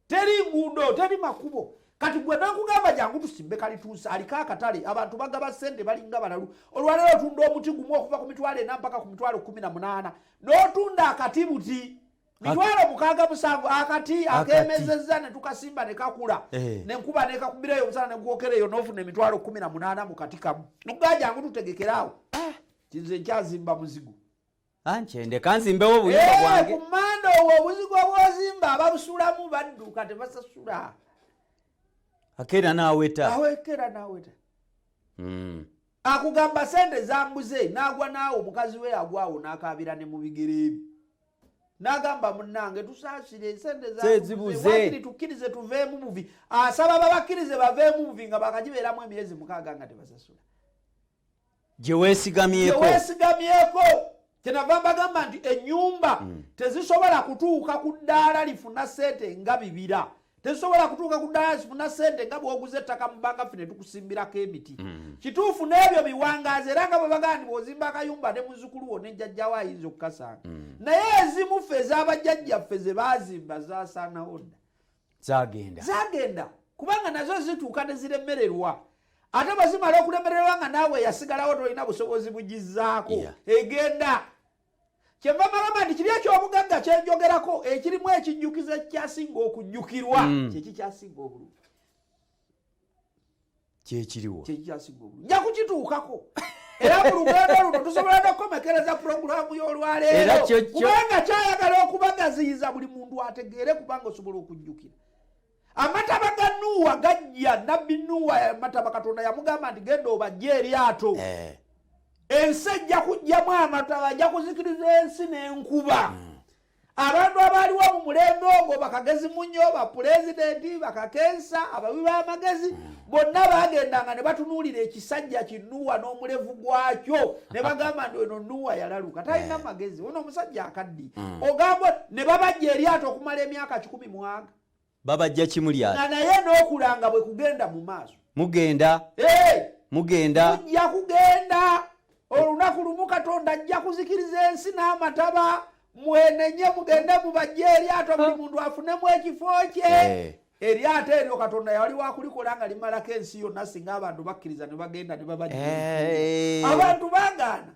teri nguudo teri makubo kati gwe nakugamba jangu tusimbe kalituusa aliko akatale abantu bagaba ssente balinga balalu olwaleero otunda omuti gumu okuva ku mitwalo 4 mpaka ku mitwalo 18 n'otunda akati buti mitwalo 6 akati akemezezza ne tukasimba ne kakula n'enkuba nekakubireyo omusana ne gwokereyo n'ofuna emitwalo 18 mu kati kamu nogga jangu tutegekeraawo kinze nkyazimba muzigo Anchende kanzimbewo buyimba bwange. Ku mmanda obwo obuzigo bw'ozimba ababusulamu badduka tebasasula. Akera naweta. Awekera naweta. Akugamba sente zambuze n'agwa naawo mukazi we agwawo n'akaabira ne mu bigere ebyo. N'agamba munnange tusaasire sente zibuze. Wakiri tukkirize tuveemu buvi. Asaba babakkirize baveemu buvi nga bakagibeeramu emyezi 6 nga tebasasula. Gye weesigamyeko. Kyenava mbagamba nti ennyumba tezisobola kutuuka ku ddaala lifuna ssente nga bibira. Tezisobola kutuuka ku ddaala lifuna ssente nga bw'oguze ettaka mu banka ffe ne tukusimbirako emiti. Kituufu n'ebyo biwangaazi era nga bwe bagamba nti bw'ozimba akayumba ne muzzukulu wo ne jjajjawo ayinza okukasanga. Naye ezimu ffe ez'abajjajjaffe ze baazimba zaasaanawo dda. Zaagenda. Kubanga nazo zituuka ne ziremererwa. Ate bwe zimala okulemererwa nga naawe yasigalawo tolina busobozi bugizzaako. Egenda. Kyenva magamba nti kiri eky'obugagga kyenjogerako ekirimu ekijjukizo ekyasinga okujjukirwa kyeki kyasinga obulungi. Kyekiriwo. Nja kukituukako. Era mu lugendo luno tusobola n'okukomekereza pulogulaamu y'olwaleero. Kubanga kyayagala okubagaziyiza buli muntu ategeere kubanga osobola okujjukira. Amataba ga Nuuwa gajja, nabbi Nuuwa amataba Katonda yamugamba nti genda obajje eryato. Ensi ejja kujjamu amataba, ajja kuzikiriza ensi n'enkuba. Abantu abaaliwo mu mulembe ogwo bakagezi munnyo, bapulezidenti, bakakensa, abawi b'amagezi, bonna bagendanga ne batunuulira ekisajja ki Nuuwa n'omulevu gwakyo ne bagamba nti ono Nuuwa yalaluka talina magezi, ono omusajja akaddi. Ogamba ne babajja eryato okumala emyaka 10. Babajja kimulyato. Na naye n'okulanga bwe kugenda mu maaso. Mugenda. Mujja kugenda. Olunaku lumu Katonda ajja kuzikiriza ensi n'amataba. Mwenenye mugende mubajje eryato buli muntu afunemu ekifo kye. Eryato eryo Katonda yali wakulikola nga limalako ensi yonna singa abantu bakkiriza ne bagenda ne babajja. Abantu bagaana.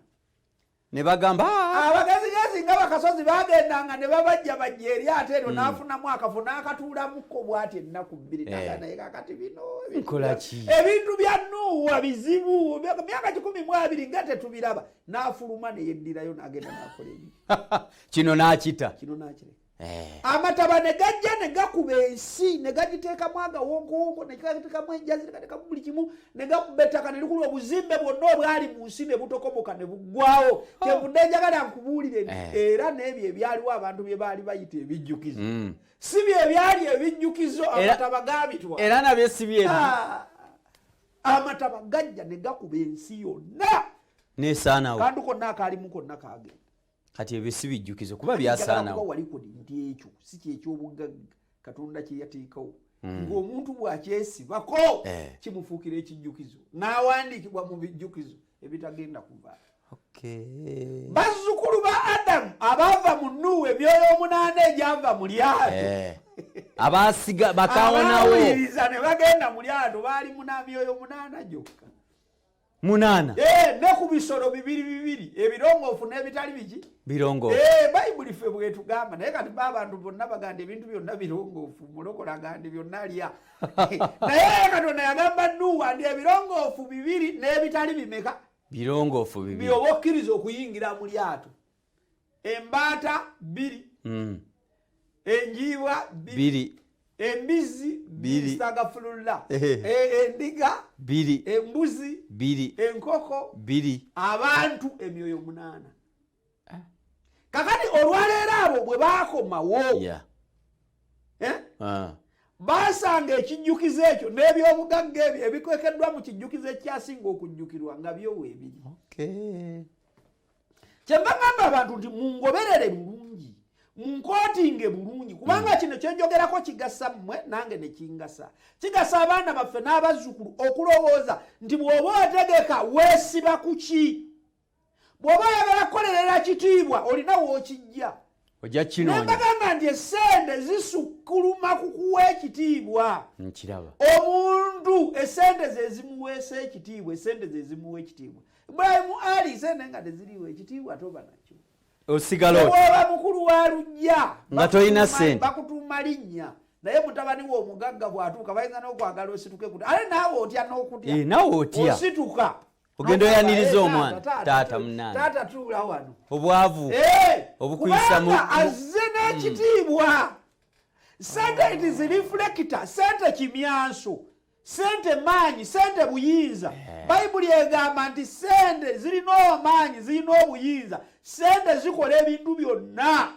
Ne bagamba abagazigazi nga bakasozi bagendanga ne babajja bajja eryato eryo n'afunamu akafo n'akatuulamukko bw'ati ennaku 2 tagana naye kakati bino ebintu bya Nuuwa bizibu myaka 12 nga tetubiraba n'afuluma ne yeddirayo n'agenda n'akola ebyo. Kino n'akita. Amataba ne gajja ne gakuba ensi ne gagiteekamu agawonkoonko ne gateekamu enjazi ne gateekamu buli kimu ne gakuba ettaka ne likula obuzimbe bwonna obwali mu nsi ne butokomoka ne buggwawo. Kyenvudde njagala nkubuulire era n'ebyo ebyaliwo abantu bye baali bayita ebijjukizo. Si bye byali ebijjukizo amataba gaabitwa. Era nabyo si bye. Amataba gajja ne gakuba ensi yonna. Nesaanawo. Kantu konna akaalimu konna kaagenda. Kati ebyo si bijjukizo kuba byasaanawo. Waliko nti ekyo si ky'ekyobugagga Katonda kye yateekawo. Ng'omuntu bw'akyesibako kimufuukira ekijjukizo. N'awandiikibwa mu bijjukizo ebitagenda kuva. Bazzukulu ba Adamu abaava mu Nuuwa emyoyo 8 egyava mu lyato. Abaasiga bakawonawo. Abawuliriza ne bagenda mu lyato baali muna myoyo 8 gyokka. 8. Ne ku bisolo 2 ebirongoofu n'ebitali biki birongoofu. Bayibuli ffe bwetugamba naye kati abantu bonna baganda ebintu byonna birongoofu mulokola gandi byonna alya. Naye Katonda yagamba Nuuwa ndi ebirongoofu 2 n'ebitali bimeka birongoofu 2 byoba okkiriza okuyingira mu lyato. Embaata 2 enjiibwa 2 embizi 2 stagafulula endiga 2 embuzi 2 enkoko 2 abantu emyoyo 8. Kakati olwaleero abo bwe baakomawo baasanga ekijjukizo ekyo n'ebyobugagga ebyo ebikwekeddwa mu kijjukizo ekyasinga okujjukirwa nga byowa ebiri. Kyenva ngamba abantu nti mungoberere bulungi munkootinge bulungi kubanga kino kyenjogerako kigasa mmwe nange ne kingasa. Kigasa abaana baffe n'abazzukulu okulowooza nti bw'oba otegeka weesiba ku ki. Bw'oba oyagala kukolerera kitiibwa olina w'okijja. Ojja kinoonya. Nembagamba nti essente zisukkuluma kukuwa ekitiibwa. Nkiraba. Omuntu essente ze zimuweesa ekitiibwa, essente ze zimuwa ekitiibwa. Ibrahim Ali essente nga teziriwo ekitiibwa toba nakyo. Osigala oba mukulu wa lujja nga tolina ssente bakutuuma linnya naye mutabani wo omugagga bw'atuuka bayinza n'okwagala osituke kuti ale naawe otya n'okutya naawe otya osituka ogenda oyaniriza omwana taata munange taata tuula wano obwavu obukuyisa mu azze n'ekitiibwa sente it is reflector sente kimyanso sente maanyi sente buyinza bayibuli egamba nti sente zirina amaanyi zirina obuyinza sente zikola ebintu byonna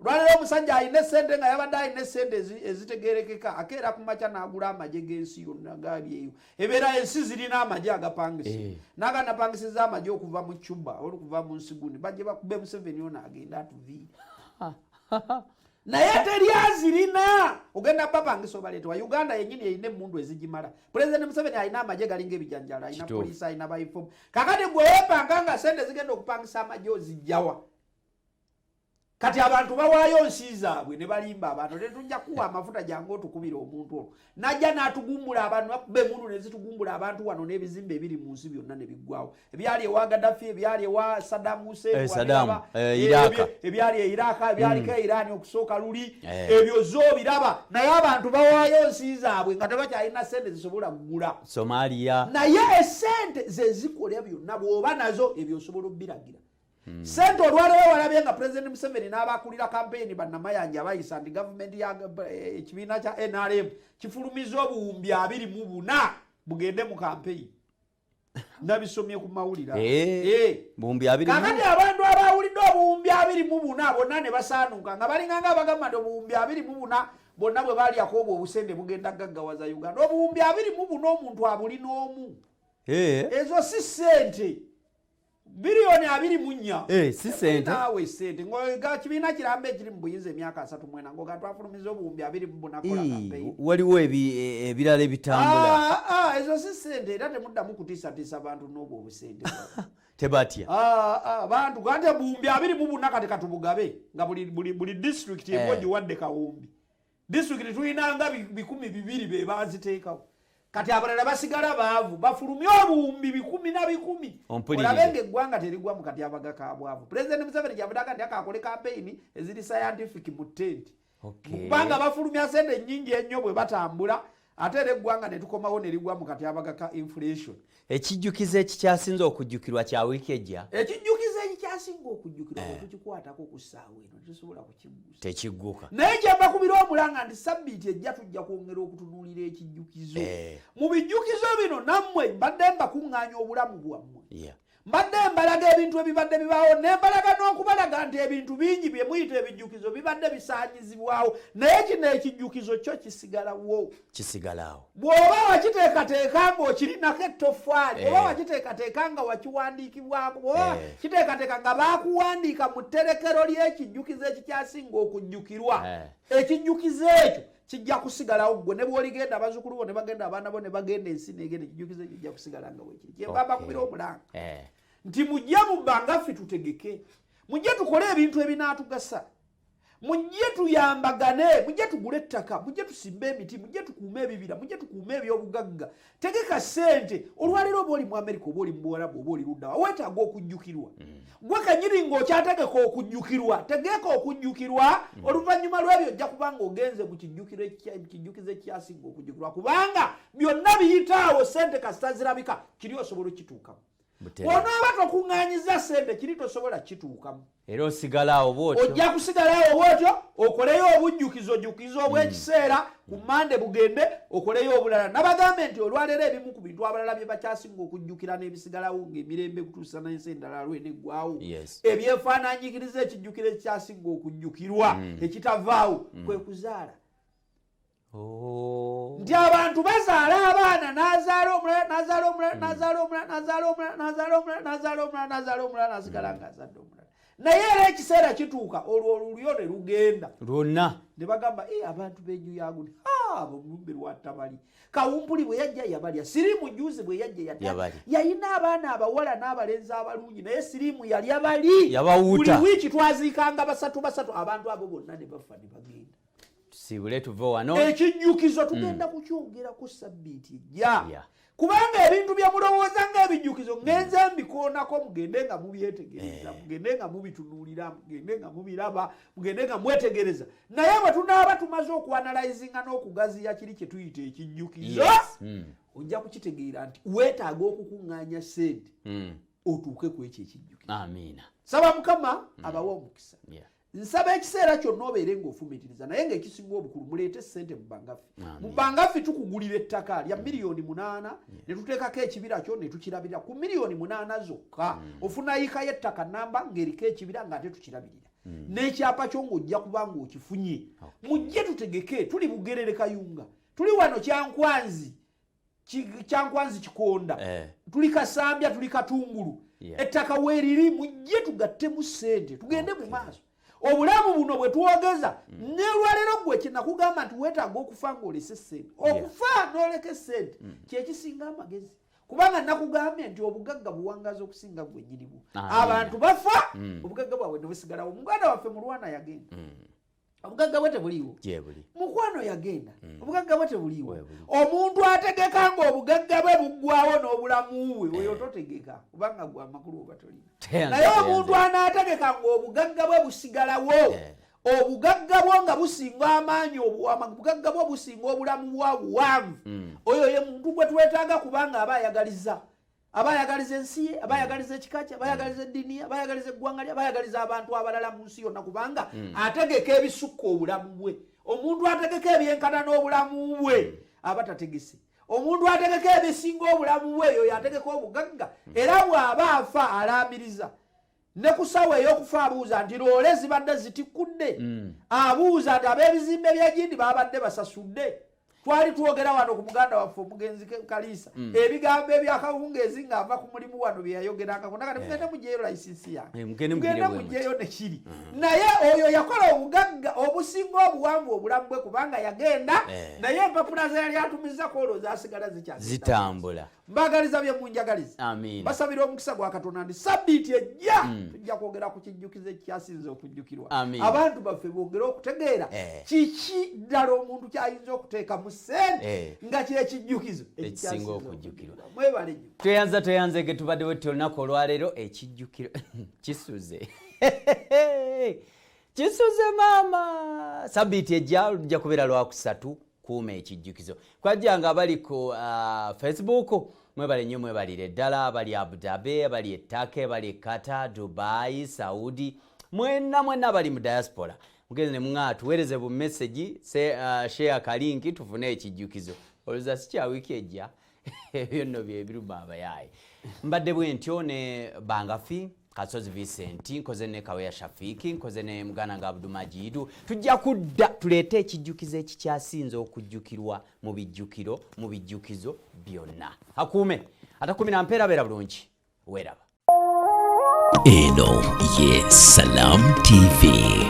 lwalero omusajja alina sente nga yabadde alina sente ezitegerekeka akeera ku makya n'agula amagye g'ensi yonna gaali eyo ebeera ensi zirina amagye agapangise n'aganapangisiza amagye okuva mu Cuba okuva mu Nsiguni bajje bakube Museveni ono agenda atuviira naye teryazirina ogenda bapangisa obaleetwa Uganda yennyini erina emmundu ezigimala Pulezidenti Museveni alina amagye galinga ebijanjalo alina poliisi alina bayifomu kakati gwe weepanga nga sente zigenda okupangisa amagye ozijjawa kati abantu bawaayo nsi zaabwe ne balimba abantu tetujja kuwa amafuta jangu otukubira omuntu olwo najja n'atugumbula abantu bakube mundu ne zitugumbula abantu wano n'ebizimbe ebiri mu nsi byonna ne biggwawo ebyali ewa Gaddafi ebyali ewa Saddam Hussein ebyali e Iraq ebyaliko Iran okusooka luli ebyo zoobiraba naye abantu bawaayo nsi zaabwe nga tebakyalina sente zisobola kugula Somalia naye esente ze zikola byonna bw'oba nazo ebyo osobola obbiragira sente olwaleero walabye nga Pulezidenti Museveni n'abakulira kampeyini bannamayanja abayisa nti gavumenti ya ekibiina kya NRM kifulumiza obuwumbi 24 bugende mu kampeyini nabisomye ku mawulira buwumbi 24 kakati abantu abawulidde obuwumbi 24 bonna ne basaanuka nga balinganga abagamba nti obuwumbi 24 bonna bwe balyako obwo obusente bugenda gaggawaza Uganda obuwumbi 24 omuntu abulina omu ezo si sente bilioni 24 si sente nawe sente ngoga kibiina kirambe ekiri mu buyinza emyaka 3 mwena ngoga twafulumiza obuwumbi 24 nakola campaign waliwo ebirala ebitambula ezo si sente era temuddamu kutiisatiisa abantu n'obwo obusente tebatya bantu gante obuwumbi 24 kati katubugabe nga buli district ebogiwadde kawumbi district tuyinanga 200 be baziteekawo kati abalala basigala baavu bafulumya obuwumbi 10 olabenga eggwanga terigwa mu katyabaga ka bwavu Pulezidenti Museveni kyabudaka nti akakole kampeyini eziri scientific mu ttenti kubanga bafulumya sente nnyingi ennyo bwe batambula ate era eggwanga ne tukomawo ne ligwa mu katyabaga ka inflation ekijjukizo ekikyasinze okujjukirwa kya wiiki ejja ekijjukizo ekikyasinga okujjukirwa tukikwatako ku ssaawa eno tetusobola kukiggusa tekigguka naye kyembakubira omulanga nti sabbiiti ejja tujja kwongera okutunuulira ekijjukizo mu bijjukizo bino nammwe mbadde mbakuŋŋaanya obulamu bwammwe mbadde mbalaga ebintu ebibadde bibaawo nembalaga n'okubalaga nti ebintu bingi bye muyita ebijjukizo bibadde bisaanyizibwawo naye kino ekijjukizo kyo kisigalawo bw'oba wakiteekateeka ng'okirinako ettofaali oba wakiteekateeka nga wakiwandiikibwako bw'oba kiteekateeka nga baakuwandiika mu tterekero ly'ekijjukizo ekikyasinga okujjukirwa ekijjukizo ekyo kijja kusigalawo gwe ne bw'oligenda abazzukulu bo ne bagenda abaana bo ne bagenda ensi negenda ekijjukizo ekyo kijja kusigala nga weekiri kyembamba kubira omulanga nti mujje mu bbangaffe tutegeke mujje tukole ebintu ebinaatugasa mujje tuyambagane mujje tugule ettaka mujje tusimbe emiti mujje tukuume ebibira mujje tukuume ebyobugagga tegeka ssente olwaleero oba oli mu Amerika oba oli mu Buwarabu oba oli luddawa weetaaga okujjukirwa gwe kanyiri ng'okyategeka okujjukirwa tegeeka okujjukirwa oluvannyuma lw'ebyo ojja kubanga ogenze mu kijjukizo ekyasinga okujjukirwa kubanga byonna biyitaawo ssente kasitazirabika kiri osobola okituukamu bw'onaaba tokuŋŋaanyiza ssente kiri tosobola kituukamu era osigalawo bwotyo ojja kusigalawo bwotyo okoleyo obujjukizo obw'ekiseera ku Mande bugende okoleyo obulala nabagambe nti olwaleero ebimu ku bintu abalala bye bakyasinga okujjukira n'ebisigalawo ng'emirembe kutuusa n'ensi endala lweneggwawo ebyefaananyikiriza ekijjukiro ekyasinga okujjukirwa ekitavaawo kwe kuzaala nti abantu bazaala abaana n'azaala omulala n'asigala ng'azadde omulala naye era ekiseera kituuka olwo olulyo ne lugenda lwonna ne bagamba abantu b'enju yaguni olumbe lwattabali Kawumpuli bwe yajja yabalya Sirimu juzi bwe yajja yalina abaana abawala n'abalenzi abalungi naye Sirimu yali abali yabawuuta buli wiiki twaziikanga basatu abantu abo bonna ne bafa ne bagenda sibule tuve wano ekijjukizo tugenda kukyongera ku sabbiiti ejja kubanga ebintu bya mulowooza ng'ebijjukizo ngenze mbikoonako mugende nga mubyetegereza mugende nga mubitunuulira mugende nga mubiraba mugende nga mwetegereza naye bwe tunaaba tumaze okuanalayizinga n'okugaziya kiri kye tuyita ekijjukizo ojja kukitegeera nti weetaaga okukuŋŋaanya ssente otuuke ku ekyo ekijjukizo. Amiina. Saba Mukama abawa omukisa. Nsaba ekiseera kyonna obeere ng'ofumitiriza naye ng'ekisinga obukulu muleete ssente mu bangaffe. Mu bangaffe tukugulira ettaka lya miliyoni 8 ne tuteekako ekibira kyo ne tukirabirira ku miliyoni 8 zokka ofuna yiika y'ettaka namba ng'eriko ekibira ng'ate tukirabirira n'ekyapa kyo ng'ojja kuba ng'okifunye. Mujje tutegeke tuli Bugerere Kayunga tuli wano Kyankwanzi Kikonda tuli Kasambya tuli Katungulu ettaka weeriri mujje tugattemu ssente tugende mu maaso. Obulamu buno bwe tuwogeza n'olwaleero gwe kinakugamba nti weetaaga okufa ng'olese ssente okufa n'oleka ssente kyekisinga amagezi kubanga nakugambye nti obugagga buwangaza okusinga gwe nnyinimu. Abantu bafa obugagga bwabwe ne busigalawo. Muganda waffe mu Lwana yagenda obugagga bwe tebuliiwo mukwano yagenda obugagga bwe tebuliiwo. Omuntu ategeka ng'obugagga bwe buggwawo n'obulamu bwe oyo totegeka kubanga gwa amakulu oba tolina. Naye omuntu anaategeka ng'obugagga bwe busigalawo obugagga bwo nga businga amaanyi obugagga bwo businga obulamu bwa buwanvu oyo ye muntu gwe twetaaga kubanga aba ayagaliza ensi ye aba ayagaliza ekika kye aba ayagaliza eddiini ye aba ayagaliza eggwanga lye aba ayagaliza abantu abalala mu nsi yonna kubanga ategeka ebisukka obulamu bwe. Omuntu ategeka ebyenkana n'obulamu bwe aba tategese. Omuntu ategeka ebisinga obulamu bwe oyo yategeka obugagga era bw'aba afa alambiriza ne ku ssaawa ey'okufa abuuza nti loole zibadde zitikudde abuuza nti ab'ebizimbe by'egindi babadde basasudde. Twali twogera wano ku muganda waffe omugenzi Kaliisa ebigambo ebyakawungeezi ng'ava ku mulimu wano bye yayogerangako nakati mugende mugyeyo layisinsi yange mugende mugyeyo ne kiri. Naye oyo yakola obugagga obusinga obuwanvu obulamu bwe kubanga yagenda naye empapula ze yali atumiza olwo zaasigala zitambula. Mbagaliza bye munjagaliza basabira omukisa gwa Katonda ndi sabbiiti ejja tujja kwogera ku kijjukizo ekyasinze okujjukirwa. Abantu baffe bongere okutegeera kiki ddala omuntu kyayinza okuteeka mu ssente nga kyekijjukizo ekisinga okujjukirwa. Mwebale nnyo tweyanze ge tubadde wetti olunaku olwaleero ekijjukiro kisuze maama. Sabbiiti ejja lujja kubeera Lwakusatu kuuma ekijjukizo. Kwajjanga abali ku Facebook mwebale nnyo mwebalire ddala abali Abu Dhabi abali Ettaka abali Qatar Dubai Saudi mwenna bali mu diaspora mugeze ne mung'aa tuweereze bu message share akalinki tufune ekijjukizo olowooza si kya wiiki ejja ebyo nno bye biruma abayaaye. Mbadde bwe ntyo ne Bangafi Kasozi Vincent nkoze ne Kaweya Shafiki nkoze ne mugana nga Abdul Majidu tujja kudda tuleete ekijjukizo ekikyasinze okujjukirwa mu bijjukizo byonna. Hakuume atakumi na mpeera beera bulungi weeraba. Eno ye Salam TV.